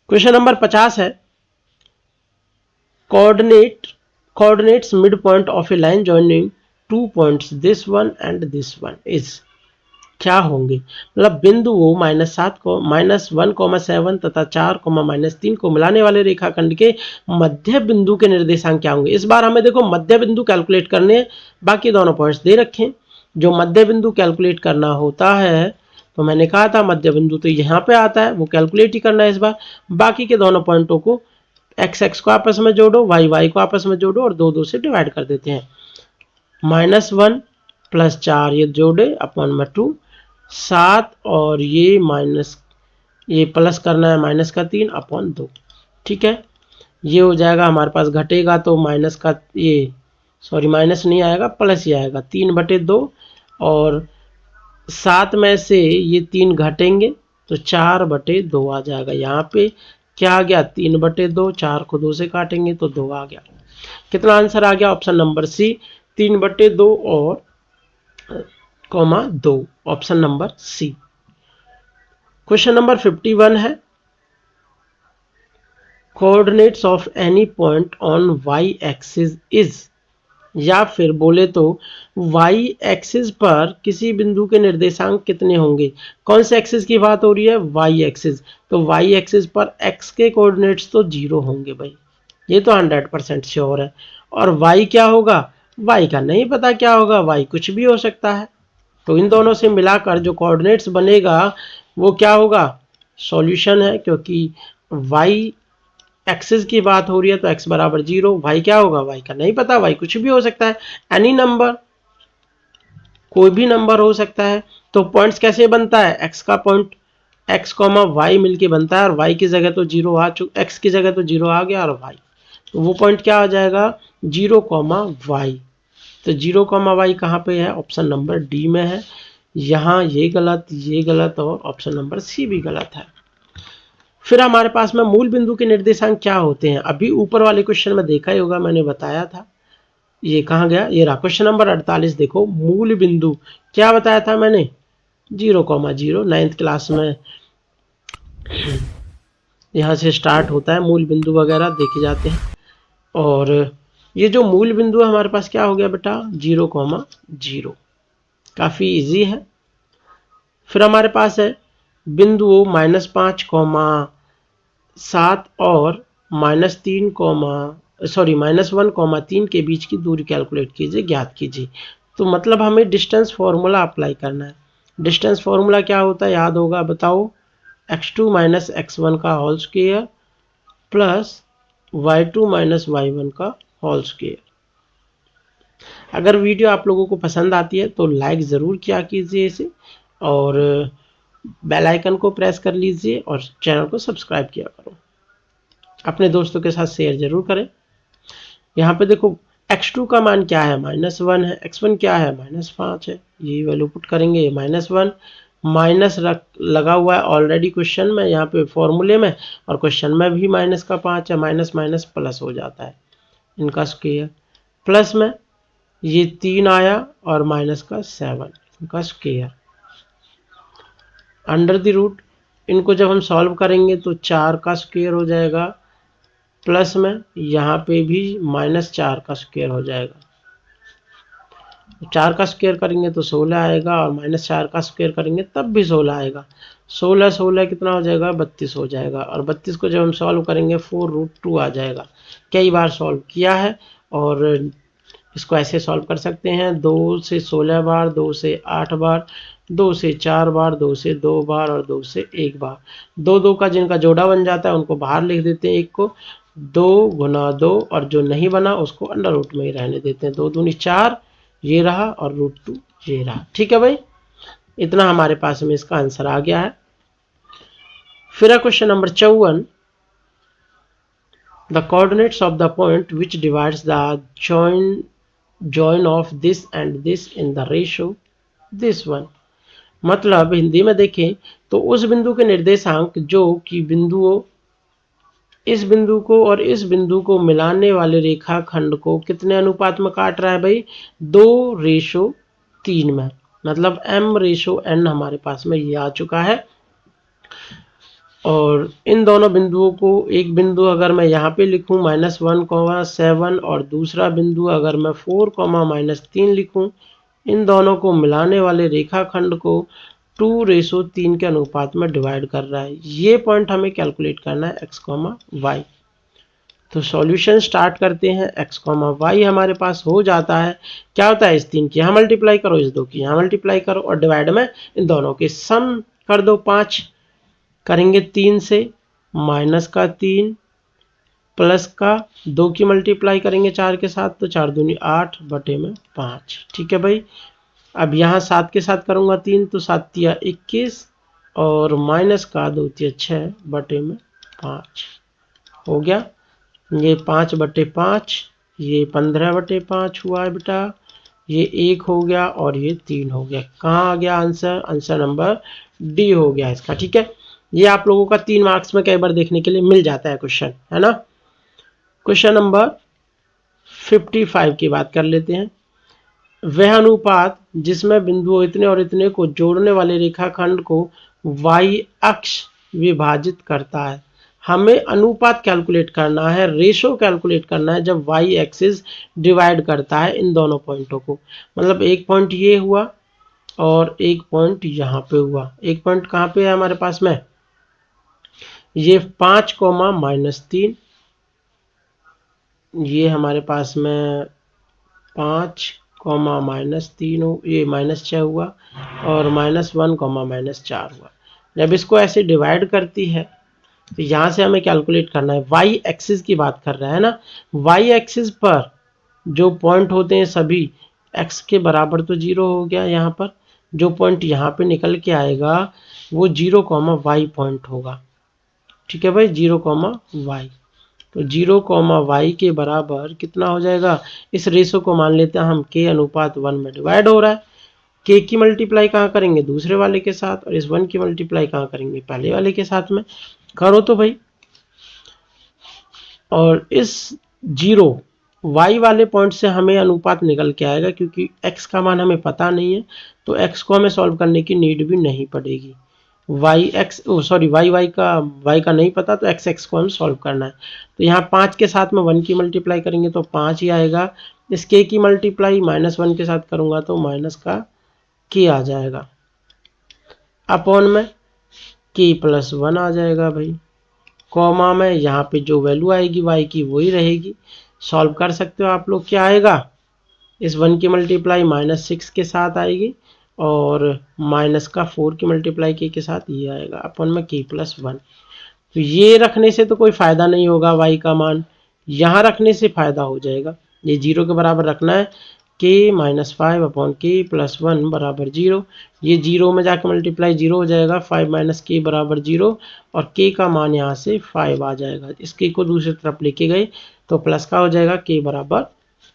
क्वेश्चन नंबर 50 है, coordinates midpoint of a line joining 2 points, this one and this one is, क्या होंगे? मतलब बिंदु -1, 7 तथा 4, -3 को मिलाने वाले रेखाखंड के मध्य बिंदु के निर्देशांक क्या होंगे? इस बार हमें देखो मध्य बिंदु कैलकुलेट करने हैं, बाकी दोनों पॉइंट्स दे रखे हैं। जो मध्य बिंदु कैलकुलेट करना होता है, तो मैंने कहा था मध्य बिंदु तो यहाँ पे आता है, वो कैलकुलेट ही करना है इस बार। बाकी के दोनों पॉइंटों को x को आपस में जोड़ो, y को आपस में जोड़ो और 2 से डिवाइड कर देते हैं। -1 + 4 ये जोड़े अपन में 2, 7 और ये प्लस करना है -3/2। ठीक है। ये हो जाएगा हमारे पास, घटेगा तो माइनस का ये सॉरी माइनस नहीं आएगा, प्लस ही आएगा, 3/2 और 7 में से ये 3 घटेंगे तो 4/2 आ जाएगा। यहाँ पे क्या आ गया 3/2, 4 को 2 से काटेंगे तो 2 आ गया। कितना आंसर आ गया? ऑप्शन नंबर सी 3/2 और comma 2, option number c. Question number 51 है coordinates of any point on y axis is, या फिर बोले तो वाई एक्सिस पर किसी बिंदु के निर्देशांक कितने होंगे। कौन से एक्सिस की बात हो रही है? Y axis. तो वाई एक्सिस पर एक्स के कोऑर्डिनेट्स तो 0 होंगे भाई, ये तो 100% श्योर है। और वाई क्या होगा? वाई का नहीं पता क्या होगा, वाई कुछ भी हो सकता है। तो इन दोनों से मिलाकर जो कोऑर्डिनेट्स बनेगा वो क्या होगा? सॉल्यूशन है, क्योंकि वाई एक्सिस की बात हो रही है तो x बराबर 0, वाई क्या होगा? वाई का नहीं पता, वाई कुछ भी हो सकता है, एनी नंबर, कोई भी नंबर हो सकता है। तो पॉइंट्स कैसे बनता है? x का पॉइंट x, y मिलके बनता है और y की जगह तो 0 आ चुका, x की जगह तो 0 आ गया और y, तो वो पॉइंट क्या आ जाएगा? 0, y। तो 0, y कहाँ पे है? ऑप्शन नंबर डी में है। यहाँ ये गलत और ऑप्शन नंबर सी भी गलत है। फिर हमारे पास में मूल बिंदु के निर्देशांक क्या होते हैं? अभी ऊपर वाले क्वेश्चन में देखा ही होगा, मैंने बताया था। ये कहाँ गया? ये रहा क्वेश्चन नंबर 48। देखो मूल बिंदु क्या बताया था मैंने? 0,0। 9th क्लास में यहाँ से स्टार्ट होता है, मूल बिंदु वगैरह देखे जाते हैं। और ये जो मूल बिंदु है हमारे पास क्या हो गया बेटा? 0,0। काफी इजी है। फिर हमारे पास है बिंदुओं -5, 7 और -1,3 के बीच की दूरी कैलकुलेट कीजिए, ज्ञात कीजिए। तो मतलब हमें डिस्टेंस फॉर्मूला अप्लाई करना है। डिस्टेंस फॉर्मूला क्या होता है? याद होगा, बताओ। x2 - x1 का whole square plus y2 - y1 का होल स्क्वायर। अगर वीडियो आप लोगों को पसंद आती है तो लाइक ज़रूर किया कीजिए इसे, और बेल आइकन को प्रेस कर लीजिए और चैनल को सब्सक्राइब किया करो। अपने दोस्तों के साथ शेयर जरूर करें। यहाँ पे देखो x2 का मान क्या है? -1 है। x1 क्या है? -5 है। ये वैल्यू पुट करेंगे, ये -1 माइनस लगा हुआ है ऑलरेडी क्वेश्चन में, यहाँ पे फॉर्मूले में, और क्वेश्चन में भी -5 है। माइनस माइनस प्लस हो जाता है, इनका स्क्वायर प्लस में ये 3 आया और माइनस का 7, इनका स्क्वायर अंडर द रूट। इनको जब हम सॉल्व करेंगे तो 4 का स्क्वायर हो जाएगा, प्लस में यहाँ पे भी -4 का स्क्वायर हो जाएगा। 4 का स्क्वायर करेंगे तो 16 आएगा और -4 का स्क्वायर करेंगे तब भी 16 आएगा। 16 कितना हो जाएगा? 32 हो जाएगा। और 32 को जब हम सॉल्व करेंगे 4√2 आ जाएगा। कई बार सॉल्व किया है और इसको ऐसे सॉल्व कर सकते हैं, 2 से 16 बार, 2 से 8 बार, 2 से 4 बार, 2 से 2 बार और 2 से 1 बार। 2 का जिनका जोड़ा बन जाता है उनको बाहर लिख देते हैं, 1 को 2 × 2, और जो नहीं बना उसको अंडर रूट में ही रहने देते हैं। 2 दूनी 4, ये रहा, और √2 ये रहा। ठीक है भाई, इतना हमारे पास में इसका आंसर आ गया है। फिर question number 54, the coordinates of the point which divides the join of this and this in the ratio this one। मतलब हिंदी में देखें तो उस बिंदु के निर्देशांक जो कि बिंदुओं इस बिंदु को और इस बिंदु को मिलाने वाले रेखाखंड को कितने अनुपात में काट रहा है भाई? 2:3 में। मतलब m/n हमारे पास में ये आ चुका है। और इन दोनों बिंदुओं को, एक बिंदु अगर मैं यहाँ पे लिखूँ -1,7 और दूसरा बिंदु अगर मैं 4, -3 लिखूँ, इन दोनों को मिलाने वाले रेखाखंड को 2:3 के अनुपात में डिवाइड कर रहा है। ये पॉइंट हमें कैलकुलेट करना है x, y। तो सॉल्यूशन स्टार्ट करते हैं। x, y हमारे पास हो जाता है, क्या होता है? इस 3 की यहाँ मल्टीप्लाई करो, इस 2 की यहाँ मल्टीप्लाई करो, और डिवाइड में इन दोनों के सम कर दो। 5 करेंगे 3 से, -3 प्लस का 2 की मल्टीप्लाई करेंगे 4 के साथ, तो 4 दूनी 8/5। ठीक है भाई। अब यहाँ 7 के साथ करूँगा 3, तो 7 तिया 21 और माइनस का 2 तिया 6/5 हो गया। ये 5/5 ये 15/5 हुआ है बेटा, ये 1 हो गया और ये 3 हो गया। कहाँ आ गया आंसर? आंसर नंबर डी हो गया इसका। ठीक है, ये आप लोगों का 3 मार्क्स में कई बार देखने के लिए मिल जाता है क्वेश्चन, है ना। क्वेश्चन नंबर 55 की बात कर लेते हैं। वह अनुपात जिसमें बिंदुओं इतने और इतने को जोड़ने वाले रेखाखंड को y अक्ष विभाजित करता है। हमें अनुपात कैलकुलेट करना है, रेशो कैलकुलेट करना है जब y एक्सिस डिवाइड करता है इन दोनों पॉइंटों को। मतलब एक पॉइंट ये हुआ और एक पॉइंट यहाँ पे हुआ। एक पॉइंट कहाँ पे है हमारे पास में? ये 5,-3, ये हमारे पास में 5,-3 हो, ये -6 हुआ और -1,-4 हुआ। जब इसको ऐसे डिवाइड करती है तो यहाँ से हमें कैलकुलेट करना है। y एक्सिस की बात कर रहा है ना, y एक्सिस पर जो पॉइंट होते हैं सभी x के बराबर तो 0 हो गया। यहाँ पर जो पॉइंट यहाँ पे निकल के आएगा वो 0,y पॉइंट होगा। ठीक है भाई, 0,y। तो 0,y के बराबर कितना हो जाएगा? इस रेशो को मान लेते हैं हम k/1 में डिवाइड हो रहा है। k की मल्टीप्लाई कहाँ करेंगे? दूसरे वाले के साथ, और इस 1 की मल्टीप्लाई कहाँ करेंगे? पहले वाले के साथ में। करो तो भाई। और इस 0 y वाले पॉइंट से हमें अनुपात निकल के आएगा, क्योंकि x का मान हमें पता नहीं है तो x को हमें सॉल्व करने की नीड भी नहीं पड़ेगी। y का नहीं पता तो x को हम सॉल्व करना है। तो यहाँ 5 के साथ में 1 की मल्टीप्लाई करेंगे तो 5 ही आएगा। इस k की मल्टीप्लाई -1 के साथ करूँगा तो माइनस का k आ जाएगा, अपॉन में k+1 आ जाएगा भाई। कॉमा में यहाँ पे जो वैल्यू आएगी y की वही रहेगी। सॉल्व कर सकते हो आप लोग। क्या आएगा? इस 1 की मल्टीप्लाई -6 के साथ आएगी और -4 की मल्टीप्लाई के साथ ये आएगा, अपन में k+1। तो ये रखने से तो कोई फायदा नहीं होगा, y का मान यहाँ रखने से फायदा हो जाएगा। ये 0 के बराबर रखना है, k-5/k+1 बराबर 0। ये 0 में जाके मल्टीप्लाई 0 हो जाएगा, 5 - k बराबर 0 और k का मान यहाँ से 5 आ जाएगा। इस k को दूसरी तरफ लेके गए तो प्लस का हो जाएगा, k बराबर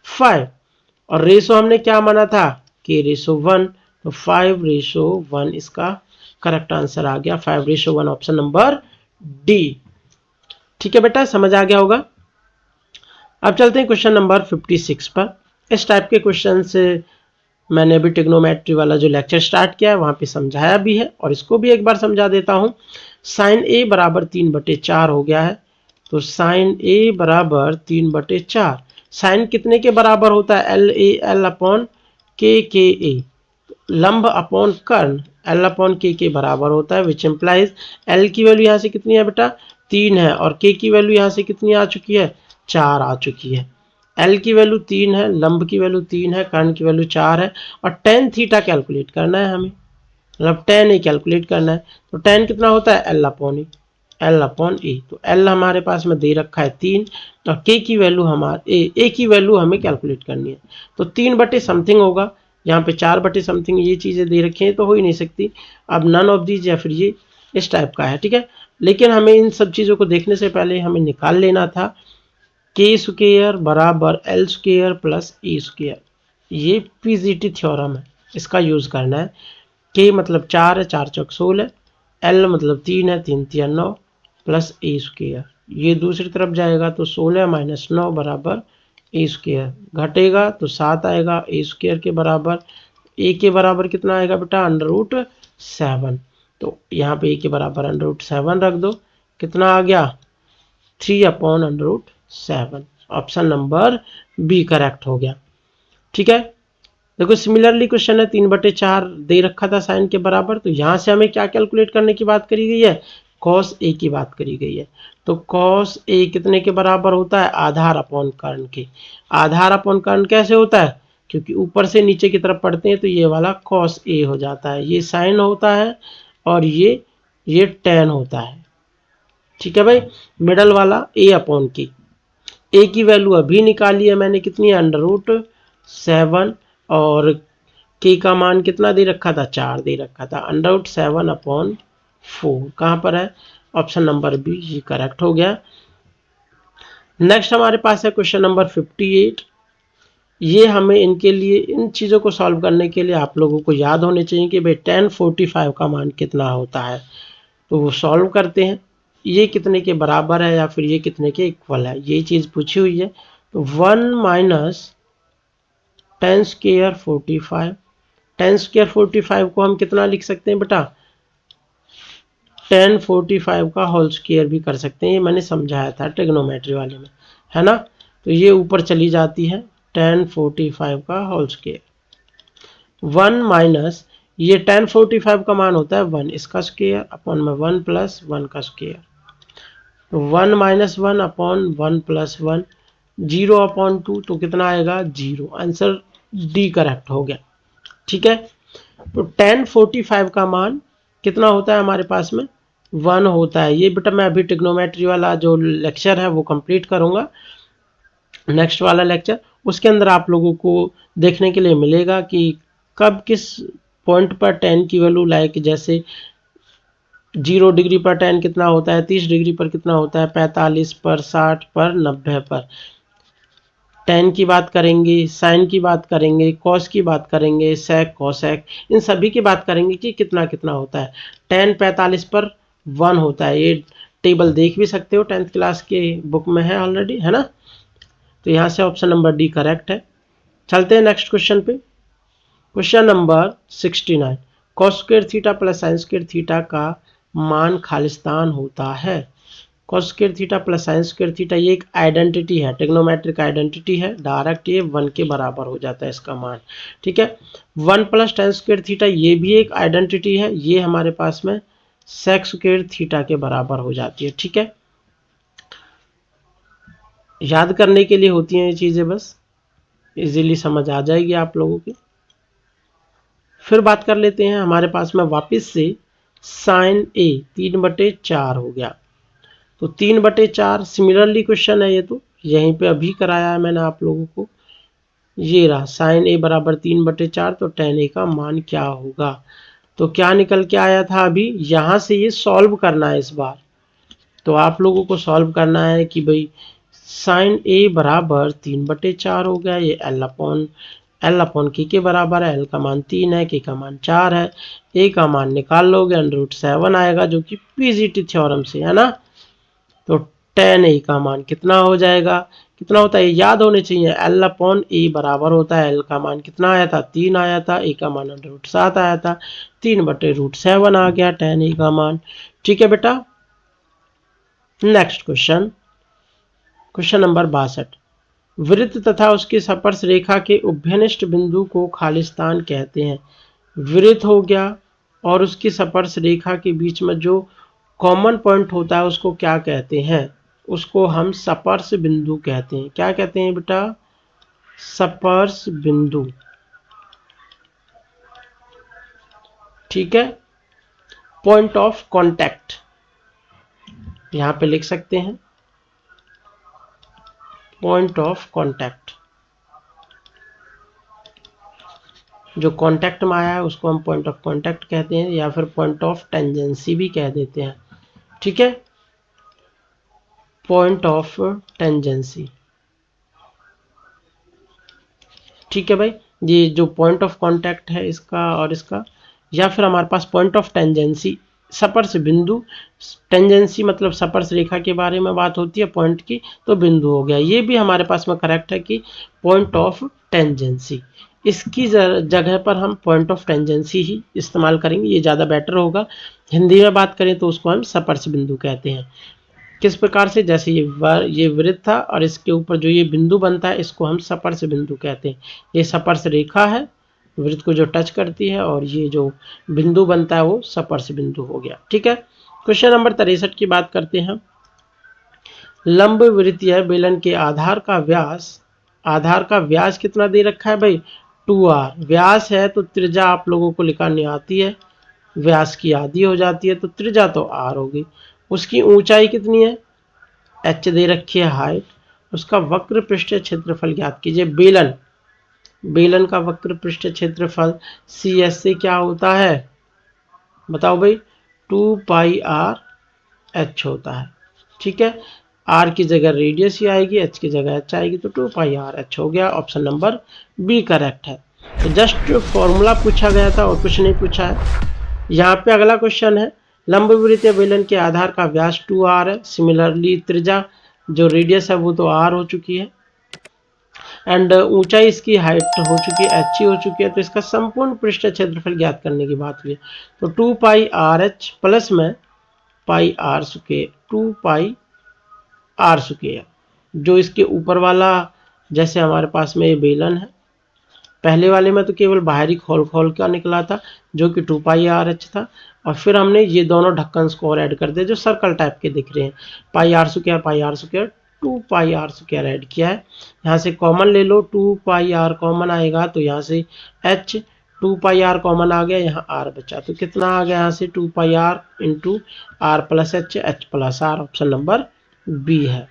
5। और रेशो हमने क्या माना था? k/1, तो 5/1 इसका करेक्ट आंसर आ गया। 5/1 ऑप्शन नंबर डी। ठीक है बेटा, समझ आ गया होगा। अब चलते हैं क्वेश्चन नंबर 56 पर। इस टाइप के क्वेश्चन से मैंने अभी ट्रिग्नोमेट्री वाला जो लेक्चर स्टार्ट किया है वहाँ पे समझाया भी है, और इसको भी एक बार समझा देता हूँ। साइन a बराबर 3/4 हो गया है। तो साइन a बराबर 3/4, साइन कितने के बराबर होता है? L/k/a। लंब अपॉन कर्ण L/k के बराबर होता है, विच इम्प्लाइज L की वैल्यू यहाँ से कितनी है बेटा? 3 है, और k की वैल्यू यहाँ से कितनी आ चुकी है? 4 आ चुकी है। L की वैल्यु 3 है, लंब की वैल्यू 3 है, कर्ण की वैल्यू 4 है, और tan थीटा कैलकुलेट करना है हमें, मतलब tan a कैलकुलेट करना है। तो tan कितना होता है? L/e। L/a, तो L हमारे पास में दे रखा है 3, और k की वैल्यू हमारे a की वैल्यू हमें कैलकुलेट करनी है। तो 3/समथिंग होगा, यहाँ पे 4/समथिंग ये चीज़ें दे रखी हैं तो हो ही नहीं सकती। अब नन ऑफ दीज या फिर ये इस टाइप का है, ठीक है। लेकिन हमें इन सब चीज़ों को देखने से पहले हमें निकाल लेना था k² बराबर L² प्लस a²। ये पीजीटी थ्योरम है, इसका यूज़ करना है। k मतलब 4 है, 4 चौक 16, L मतलब 3 है, 3 3 9 प्लस a²। ये दूसरी तरफ जाएगा तो 16 - 9 बराबर a²। घटेगा तो 7 आएगा a² के बराबर। a के बराबर कितना आएगा बेटा? √7। तो यहाँ पे a के बराबर √7 रख दो, कितना आ गया? 3/√7। ऑप्शन नंबर बी करेक्ट हो गया। ठीक है, देखो सिमिलरली क्वेश्चन है 3/4 दे रखा था साइन के बराबर, तो यहाँ से हमें क्या कैलकुलेट करने की बात करी गई है? cos a की बात करी गई है। तो cos a कितने के बराबर होता है? आधार अपॉन कर्ण के। आधार अपॉन कर्ण कैसे होता है? क्योंकि ऊपर से नीचे की तरफ पढ़ते हैं तो ये वाला cos a हो जाता है, ये साइन होता है और ये tan होता है। ठीक है भाई, मिडल वाला a/k। a की वैल्यू अभी निकाली है मैंने, कितनी है? √7, और k का मान कितना दे रखा था? 4 दे रखा था। √7/4 कहाँ पर है? ऑप्शन नंबर बी, ये करेक्ट हो गया। नेक्स्ट हमारे पास है क्वेश्चन नंबर 58। ये हमें इनके लिए, इन चीज़ों को सॉल्व करने के लिए आप लोगों को याद होने चाहिए कि भाई tan 45 का मान कितना होता है। तो वो सॉल्व करते हैं, ये कितने के बराबर है या फिर ये कितने के इक्वल है, ये चीज़ पूछी हुई है। तो 1 minus tan square 45, tan square 45 को हम कितना लिख सकते हैं बेटा, tan 45 का होल स्क्वायर भी कर सकते हैं, ये मैंने समझाया था ट्रिग्नोमेट्री वाले में, है ना। तो ये ऊपर चली जाती है tan 45 का होल स्क्वायर, 1 माइनस ये tan 45 का मान होता है 1, इसका स्क्वायर अपॉन में 1 प्लस 1 का स्क्वायर, तो 1 माइनस 1 अपॉन 1 प्लस 1, 0 अपॉन 2, तो कितना आएगा 0। आंसर डी करेक्ट हो गया। ठीक है, तो tan 45 का मान कितना होता है हमारे पास में 1 होता है। ये बेटा मैं अभी ट्रिग्नोमेट्री वाला जो लेक्चर है वो कंप्लीट करूंगा, नेक्स्ट वाला लेक्चर, उसके अंदर आप लोगों को देखने के लिए मिलेगा कि कब किस पॉइंट पर tan की वैल्यू, लाइक जैसे 0 डिग्री पर tan कितना होता है, 30 डिग्री पर कितना होता है, 45 पर, 60 पर, 90 पर tan की बात करेंगे, साइन की बात करेंगे, कॉस की बात करेंगे, सेक कॉसेक, इन सभी की बात करेंगे कि कितना कितना होता है। tan 45 पर 1 होता है, ये टेबल देख भी सकते हो, 10th क्लास के बुक में है ऑलरेडी, है ना। तो यहाँ से ऑप्शन नंबर डी करेक्ट है। चलते हैं नेक्स्ट क्वेश्चन पे। Question number 69, cos square theta plus sine square theta का मान खालिस्तान होता है। Cos square theta plus sine square theta ये एक आइडेंटिटी है, ट्रिग्नोमेट्रिक आइडेंटिटी है, डायरेक्ट ये 1 के बराबर हो जाता है इसका मान। ठीक है, 1 प्लस tan स्क्वायर थीटा ये भी एक आइडेंटिटी है, ये हमारे पास में सेक स्क्वायर थीटा के बराबर हो जाती है। ठीक है, याद करने के लिए होती हैं ये चीज़ें, बस इजीली समझ आ जाएगी आप लोगों की। फिर बात कर लेते हैं हमारे पास में वापस से साइन ए 3/4 हो गया, तो 3/4 सिमिलरली क्वेश्चन है, ये तो यहीं पे अभी कराया है मैंने आप लोगों को। ये रहा साइन ए बराबर 3/4, तो tan ए का मान क्या होगा, तो क्या निकल के आया था अभी, यहाँ से ये सॉल्व करना है इस बार। तो आप लोगों को सॉल्व करना है कि भाई साइन ए बराबर 3/4 हो गया, ये एल अपॉन के बराबर है, एल का मान 3 है, के का मान 4 है, ए का मान निकाल लोगे √7 आएगा, जो कि पीजीटी थ्योरम से है ना। तो tan ए का मान कितना हो जाएगा, कितना होता है, याद होने चाहिए, एल अपॉन ए बराबर होता है, एल का मान कितना आया था 3 आया था, ए का मान √7 आया था, 3/√7 आ गया tan ए का मान। ठीक है बेटा, नेक्स्ट क्वेश्चन, क्वेश्चन नंबर 62, वृत्त तथा उसकी स्पर्श रेखा के उभयनिष्ठ बिंदु को खालिस्तान कहते हैं। वृत्त हो गया और उसकी स्पर्श रेखा के बीच में जो कॉमन पॉइंट होता है उसको क्या कहते हैं, उसको हम स्पर्श बिंदु कहते हैं। क्या कहते हैं बेटा, स्पर्श बिंदु। ठीक है, पॉइंट ऑफ कांटेक्ट यहां पे लिख सकते हैं, पॉइंट ऑफ कांटेक्ट, जो कांटेक्ट में आया है उसको हम पॉइंट ऑफ कांटेक्ट कहते हैं, या फिर पॉइंट ऑफ टेंजेंसी भी कह देते हैं। ठीक है, पॉइंट ऑफ टेंजेंसी। ठीक है भाई, ये जो पॉइंट ऑफ कांटेक्ट है इसका और इसका, या फिर हमारे पास पॉइंट ऑफ टेंजेंसी, स्पर्श बिंदु, टेंजेंसी मतलब स्पर्श रेखा के बारे में बात होती है, पॉइंट की तो बिंदु हो गया। ये भी हमारे पास में करेक्ट है कि पॉइंट ऑफ टेंजेंसी, इसकी जगह पर हम पॉइंट ऑफ टेंजेंसी ही इस्तेमाल करेंगे, ये ज़्यादा बेटर होगा। हिंदी में बात करें तो उसको हम स्पर्श बिंदु कहते हैं। किस प्रकार से, जैसे ये वृत्त था और इसके ऊपर जो ये बिंदु बनता है इसको हम स्पर्श बिंदु कहते हैं। ये स्पर्श रेखा है वृत्त को जो टच करती है, और ये जो बिंदु बनता है वो स्पर्श बिंदु हो गया। ठीक है, क्वेश्चन नंबर 63 की बात करते हैं। लंब वृत्तीय बेलन के आधार का व्यास कितना दे रखा है भाई, 2r व्यास है, तो त्रिज्या आप लोगों को निकालनी आती है, व्यास की आधी हो जाती है, तो त्रिज्या तो r होगी। उसकी ऊंचाई कितनी है, h दे रखी है हाइट, उसका वक्र पृष्ठीय क्षेत्रफल ज्ञात कीजिए। बेलन का वक्र पृष्ठीय क्षेत्रफल CS से क्या होता है बताओ भाई, 2πr h होता है। ठीक है, आर की जगह रेडियस ही आएगी, एच की जगह एच आएगी, तो 2 पाई आर एच हो गया। ऑप्शन नंबर बी करेक्ट है। तो जस्ट फॉर्मूला पूछा गया था और कुछ नहीं पूछा है। यहाँ पे अगला क्वेश्चन है, लंबवृत्तीय बेलन के आधार का व्यास 2r है। सिमिलरली त्रिज्या जो रेडियस है वो तो r हो चुकी है, एंड ऊंचाई इसकी हाइट हो चुकी है, एच हो चुकी है। तो इसका संपूर्ण पृष्ठ क्षेत्रफल ज्ञात करने की बात हुई है। तो 2 पाई आर एच प्लस में pi R square, 2 pi R square, जो इसके ऊपर वाला जैसे हमारे पास में ये बेलन है, पहले वाले में तो केवल बाहरी खोल का निकला था जो कि 2 पाई आर एच था, और फिर हमने ये दोनों ढक्कन को और ऐड कर दिया जो सर्कल टाइप के दिख रहे हैं, pi R square 2 pi R square add किया है। यहाँ से कॉमन ले लो, 2 पाई आर कॉमन आएगा तो यहाँ से एच, 2 पाई आर कॉमन आ गया, यहाँ आर बचा, तो कितना आ गया यहाँ से 2 pi R into R plus H plus R. Option number B है।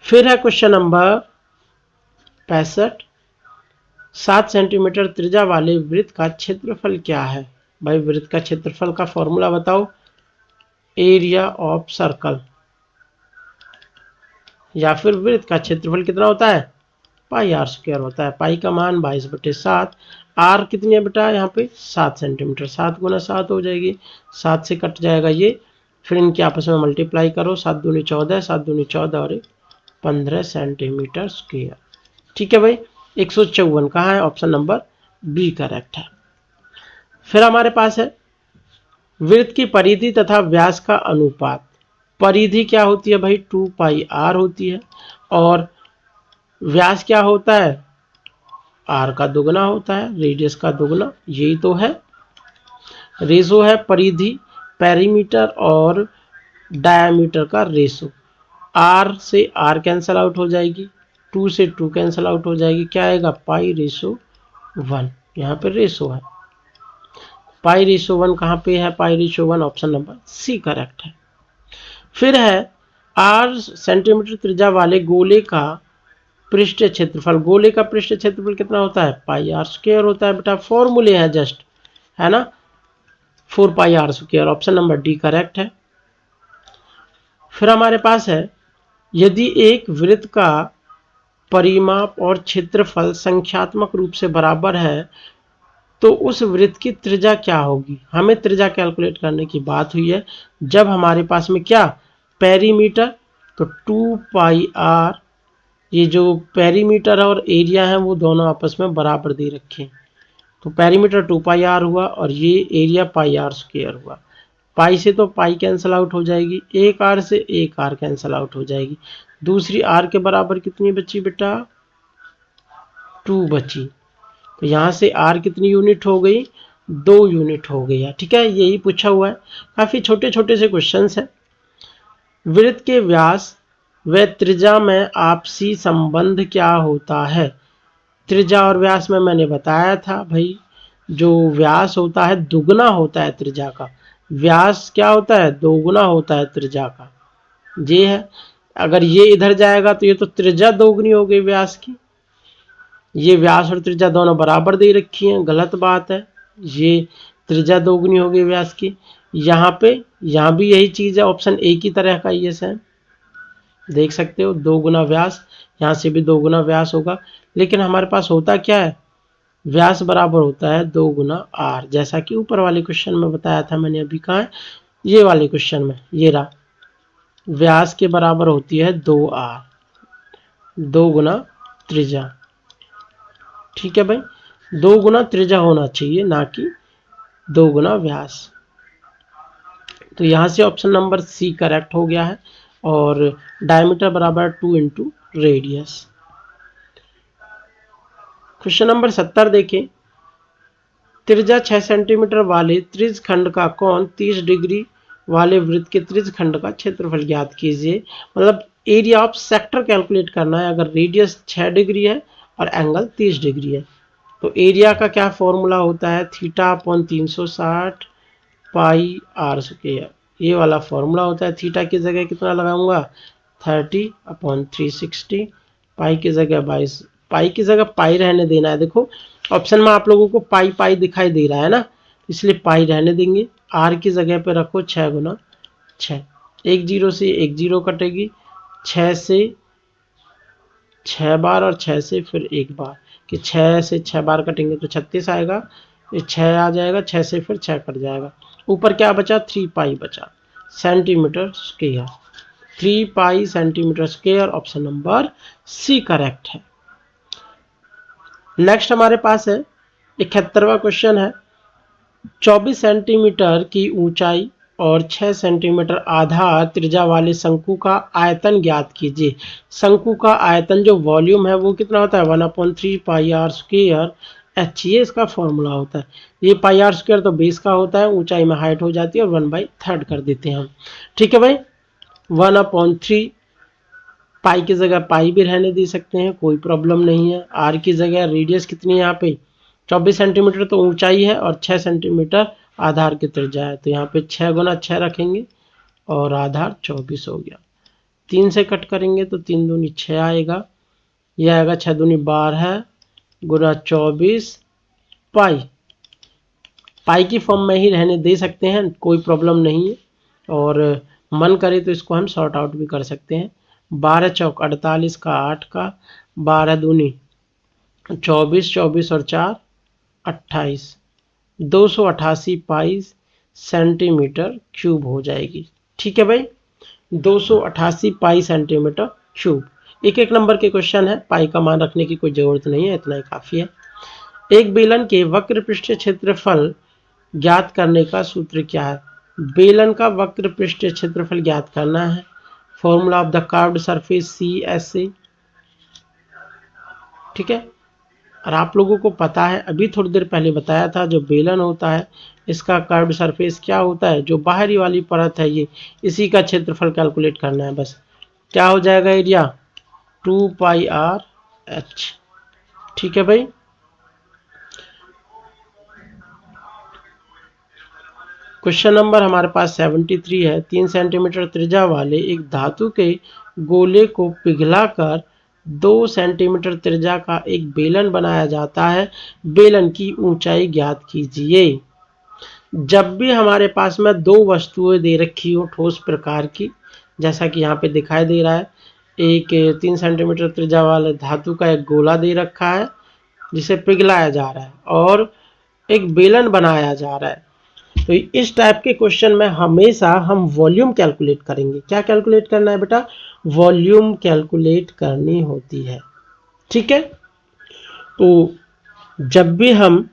फिर है क्वेश्चन नंबर 65, 7 सेंटीमीटर त्रिज्या वाले वृत्त का क्षेत्रफल क्या है? भाई वृत्त का क्षेत्रफल का फॉर्मूला बताओ। एरिया ऑफ सर्कल, या फिर वृत्त का क्षेत्रफल कितना होता है? पाई आर स्क्वायर होता है। पाई का मान 22/7, आर कितनी है बेटा यहाँ पे? 7 सेंटीमीटर, 7 गुना 7 हो जाएगी, 7 से कट जाएगा ये, फिर इनके आपस में मल्टीप्लाई करो, 7 दूनी 14, 7 दूनी 14 और 15 सेंटीमीटर स्क्वायर। ठीक है भाई, 154 कहाँ है? ऑप्शन नंबर बी करेक्ट है। फिर हमारे पास है वृत्त की परिधि तथा व्यास का अनुपात। परिधि क्या होती है भाई? 2 पाई आर होती है, और व्यास क्या होता है? आर का दुगना होता है, रेडियस का दुगना, यही तो है। रेशो है परिधि, पेरीमीटर और डायमीटर का रेशो। आर से आर कैंसल आउट हो जाएगी, 2 से 2 कैंसल आउट हो जाएगी, क्या आएगा? पाई रेशो 1। यहाँ पे रेशो है, पाई रेशो 1 कहाँ पे है? पाई रेशो 1 ऑप्शन नंबर सी करेक्ट है। फिर है 8 सेंटीमीटर त्रिज्या वाले गोले का पृष्ठ क्षेत्रफल। गोले का पृष्ठ क्षेत्रफल कितना होता है? पाई आर स्क्वायर होता है बेटा, फॉर्मूले हैं जस्ट, है ना, 4 pi R square. Option number D correct है। फिर हमारे पास है यदि एक वृत्त का परिमाप और क्षेत्रफल संख्यात्मक रूप से बराबर है तो उस वृत्त की त्रिज्या क्या होगी? हमें त्रिज्या कैलकुलेट करने की बात हुई है जब हमारे पास में क्या? पेरीमीटर, तो 2 पाई आर, ये जो पेरीमीटर और एरिया है वो दोनों आपस में बराबर दे रखे हैं, तो पेरीमीटर 2 पाई आर हुआ और ये एरिया पाई आर स्क्वायर हुआ। पाई से तो पाई कैंसिल आउट हो जाएगी, एक आर से एक आर कैंसिल आउट हो जाएगी, दूसरी आर के बराबर कितनी बची बेटा? 2 बची। तो यहाँ से आर कितनी यूनिट हो गई? 2 यूनिट हो गई है। ठीक है, यही पूछा हुआ है, काफी छोटे छोटे से क्वेश्चंस है। वृत्त के व्यास व त्रिज्या में आपसी संबंध क्या होता है? त्रिज्या और व्यास में मैंने बताया था भाई, जो व्यास होता है दुगना होता है त्रिज्या का, व्यास क्या होता है? दोगुना होता है त्रिज्या का, ये है। अगर ये इधर जाएगा तो ये तो त्रिज्या दोगुनी हो गई व्यास की, ये व्यास और त्रिज्या दोनों बराबर दे रखी हैं, गलत बात है, ये त्रिज्या दोगुनी हो गई व्यास की। यहाँ पे यहाँ भी यही चीज है, ऑप्शन ए की तरह का ये है, देख सकते हो, 2 गुना व्यास, यहाँ से भी 2 गुना व्यास होगा, लेकिन हमारे पास होता क्या है? व्यास बराबर होता है 2 गुना आर, जैसा कि ऊपर वाले क्वेश्चन में बताया था मैंने। अभी कहाँ है? ये वाले क्वेश्चन में, ये रहा, व्यास के बराबर होती है 2r, 2 गुना त्रिज्या। ठीक है भाई, 2 गुना त्रिज्या होना चाहिए, ना कि 2 गुना व्यास। तो यहाँ से ऑप्शन नंबर सी करेक्ट हो गया है, और डायमीटर बराबर 2 इंटू रेडियस। क्वेश्चन नंबर 70 देखें, त्रिज्या 6 सेंटीमीटर वाले त्रिज खंड का कोण 30 डिग्री वाले वृत्त के त्रिज खंड का क्षेत्रफल ज्ञात कीजिए। मतलब एरिया ऑफ सेक्टर कैलकुलेट करना है। अगर रेडियस 6 डिग्री है और एंगल 30 डिग्री है, तो एरिया का क्या फॉर्मूला होता है? θ/360 पाई आर स्क्वायर, ये वाला फॉर्मूला होता है। थीटा की जगह कितना लगाऊंगा? 30/360, पाई की जगह 22, पाई की जगह पाई रहने देना है। देखो ऑप्शन में आप लोगों को पाई पाई दिखाई दे रहा है ना, इसलिए पाई रहने देंगे। आर की जगह पे रखो 6 गुना 6, एक जीरो से एक जीरो कटेगी, 6 से 6 बार और 6 से फिर एक बार, कि 6 से 6 बार कटेंगे तो 36 आएगा, ये 6 आ जाएगा, 6 से फिर 6 कट जाएगा। ऊपर क्या बचा, 3 पाई बचा centimetre square. 3 pi centimetre square, option number सी करेक्ट है। नेक्स्ट हमारे पास है 71वां क्वेश्चन है, 24 सेंटीमीटर की ऊंचाई और 6 सेंटीमीटर आधार त्रिज्या वाले शंकु का आयतन ज्ञात कीजिए। शंकु का आयतन जो वॉल्यूम है वो कितना होता है, 1/3 पाई आर स्क्वायर एच, ये इसका फॉर्मूला होता है। ये पाई आर स्क्वायर तो बेस का होता है, ऊंचाई में हाइट हो जाती है और 1/3 कर देते हैं हम। ठीक है भाई, 1/3 पाई की जगह पाई भी रहने दे सकते हैं, कोई प्रॉब्लम नहीं है। आर की जगह रेडियस कितनी है यहाँ पे, 24 सेंटीमीटर तो ऊंचाई है और 6 सेंटीमीटर आधार की त्रिज्या है, तो यहाँ पे 6 गुना 6 रखेंगे और आधार 24 हो गया। 3 से कट करेंगे तो 3 दूनी 6 आएगा, यह आएगा 6 दूनी 12 गुना 24 पाई। पाई की फॉर्म में ही रहने दे सकते हैं, कोई प्रॉब्लम नहीं है, और मन करे तो इसको हम सॉर्ट आउट भी कर सकते हैं। 12 चौक 48 का 8 का, 12 दूनी 24, 24 और 4 28, 288 पाई सेंटीमीटर क्यूब हो जाएगी। ठीक है भाई, 288 पाई सेंटीमीटर क्यूब। एक एक नंबर के क्वेश्चन है, पाई का मान रखने की कोई जरूरत नहीं है, इतना ही काफी है। एक बेलन के वक्र पृष्ठीय क्षेत्रफल ज्ञात करने का सूत्र क्या है। बेलन का वक्र पृष्ठीय क्षेत्रफल ज्ञात करना है, formula of the curved surface c s a. ठीक है, और आप लोगों को पता है, अभी थोड़ी देर पहले बताया था, जो बेलन होता है इसका कर्व्ड सरफेस क्या होता है, जो बाहरी वाली परत है ये, इसी का क्षेत्रफल कैलकुलेट करना है बस। क्या हो जाएगा एरिया, 2 पाई आर एच। ठीक है भाई, क्वेश्चन नंबर हमारे पास 73 है। 3 सेंटीमीटर त्रिज्या वाले एक धातु के गोले को पिघलाकर 2 सेंटीमीटर त्रिज्या का एक बेलन बनाया जाता है, बेलन की ऊंचाई ज्ञात कीजिए। जब भी हमारे पास में दो वस्तुएं दे रखी हो ठोस प्रकार की, जैसा कि यहाँ पे दिखाई दे रहा है, एक 3 सेंटीमीटर त्रिज्या वाले धातु का एक गोला दे रखा है जिसे पिघलाया जा रहा है, और एक बेलन बनाया जा रहा है, तो इस टाइप के क्वेश्चन में हमेशा हम वॉल्यूम कैलकुलेट करेंगे। क्या कैलकुलेट करना है बेटा, वॉल्यूम कैलकुलेट करनी होती है। ठीक है, तो जब भी हम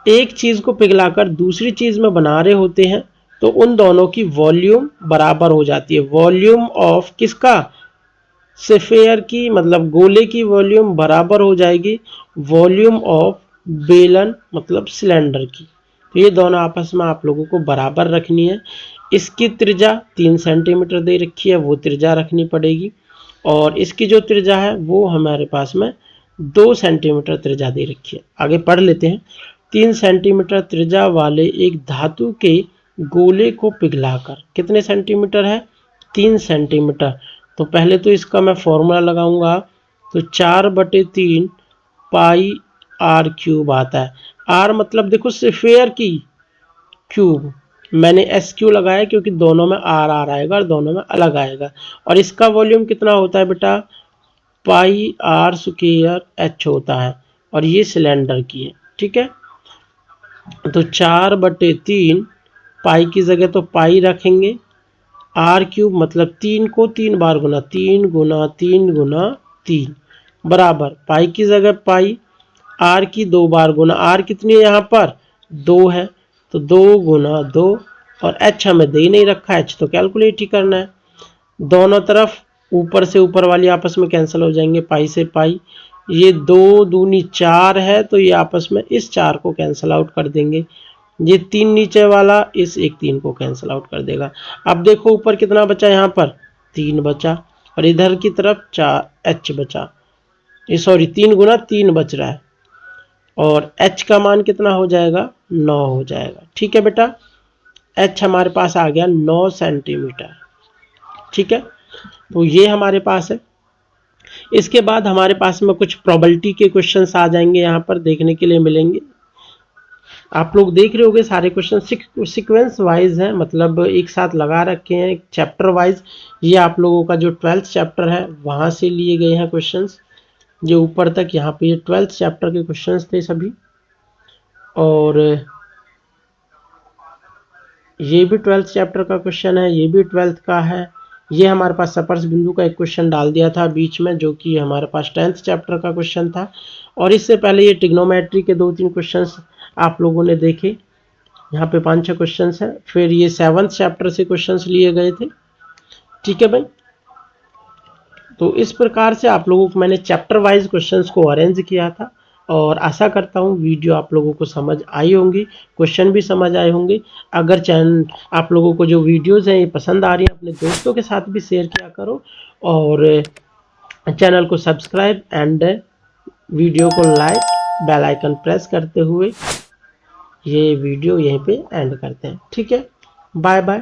एक चीज को पिघलाकर दूसरी चीज में बना रहे होते हैं तो उन दोनों की वॉल्यूम बराबर हो जाती है। वॉल्यूम ऑफ किसका, स्फीयर की, मतलब गोले की वॉल्यूम बराबर हो जाएगी वॉल्यूम ऑफ बेलन मतलब सिलेंडर की। तो ये दोनों आपस में आप लोगों को बराबर रखनी है। इसकी त्रिज्या 3 सेंटीमीटर दे रखी है, वो त्रिज्या रखनी पड़ेगी, और इसकी जो त्रिज्या है वो हमारे पास में 2 सेंटीमीटर त्रिज्या दे रखी है। आगे पढ़ लेते हैं। 3 सेंटीमीटर त्रिज्या वाले एक धातु के गोले को पिघलाकर, कितने सेंटीमीटर है, 3 सेंटीमीटर। तो पहले तो इसका मैं फॉर्मूला लगाऊंगा, तो 4/3 पाई आर क्यूब आता है। आर मतलब देखो स्फीयर की क्यूब, मैंने एस क्यू लगाया क्योंकि दोनों में आर आर आएगा और दोनों में अलग आएगा। और इसका वॉल्यूम कितना होता है बेटा, पाई आर स्क्वायर एच होता है, और ये सिलेंडर की है। ठीक है, तो 4/3 पाई की जगह तो पाई रखेंगे, आर क्यूब मतलब 3 को 3 बार गुना, 3 गुना 3 गुना 3 बराबर, पाई की जगह पाई, आर की 2 बार गुना, आर कितनी है यहाँ पर 2 है, तो 2 गुना 2, और एच हमें दे नहीं रखा, एच तो कैलकुलेट ही करना है। दोनों तरफ ऊपर से ऊपर वाली आपस में कैंसिल हो जाएंगे, पाई से पाई, ये 2 दूनी 4 है, तो ये आपस में इस 4 को कैंसिल आउट कर देंगे, ये 3 नीचे वाला इस एक 3 को कैंसिल आउट कर देगा। अब देखो ऊपर कितना बचा, यहाँ पर 3 बचा, और इधर की तरफ 4 एच बचा, सॉरी 3 गुना 3 बच रहा है, और h का मान कितना हो जाएगा, 9 हो जाएगा। ठीक है बेटा, h हमारे पास आ गया 9 सेंटीमीटर। ठीक है, तो ये हमारे पास है। इसके बाद हमारे पास में कुछ प्रोबेबिलिटी के क्वेश्चंस आ जाएंगे, यहाँ पर देखने के लिए मिलेंगे। आप लोग देख रहे होंगे सारे क्वेश्चन सीक्वेंस वाइज है, मतलब एक साथ लगा रखे हैं चैप्टर वाइज। ये आप लोगों का जो 12th चैप्टर है वहाँ से लिए गए हैं क्वेश्चंस, जो ऊपर तक यहाँ पे ये 12th चैप्टर के क्वेश्चंस थे सभी। और ये भी 12th चैप्टर का क्वेश्चन है, ये भी 12th का है। ये हमारे पास स्पर्श बिंदु का एक क्वेश्चन डाल दिया था बीच में, जो कि हमारे पास 10th चैप्टर का क्वेश्चन था। और इससे पहले ये ट्रिग्नोमेट्री के 2-3 क्वेश्चंस आप लोगों ने देखे, यहाँ पे 5-6 क्वेश्चंस हैं। फिर ये 7th चैप्टर से क्वेश्चंस लिए गए थे। ठीक है भाई, तो इस प्रकार से आप लोगों को मैंने चैप्टर वाइज क्वेश्चंस को अरेंज किया था। और आशा करता हूँ वीडियो आप लोगों को समझ आई होंगी, क्वेश्चन भी समझ आए होंगे। अगर चैनल आप लोगों को जो वीडियोज़ हैं ये पसंद आ रही हैं, अपने दोस्तों के साथ भी शेयर किया करो, और चैनल को सब्सक्राइब एंड वीडियो को लाइक, बेल आइकन प्रेस करते हुए ये वीडियो यहीं पे एंड करते हैं। ठीक है, बाय बाय।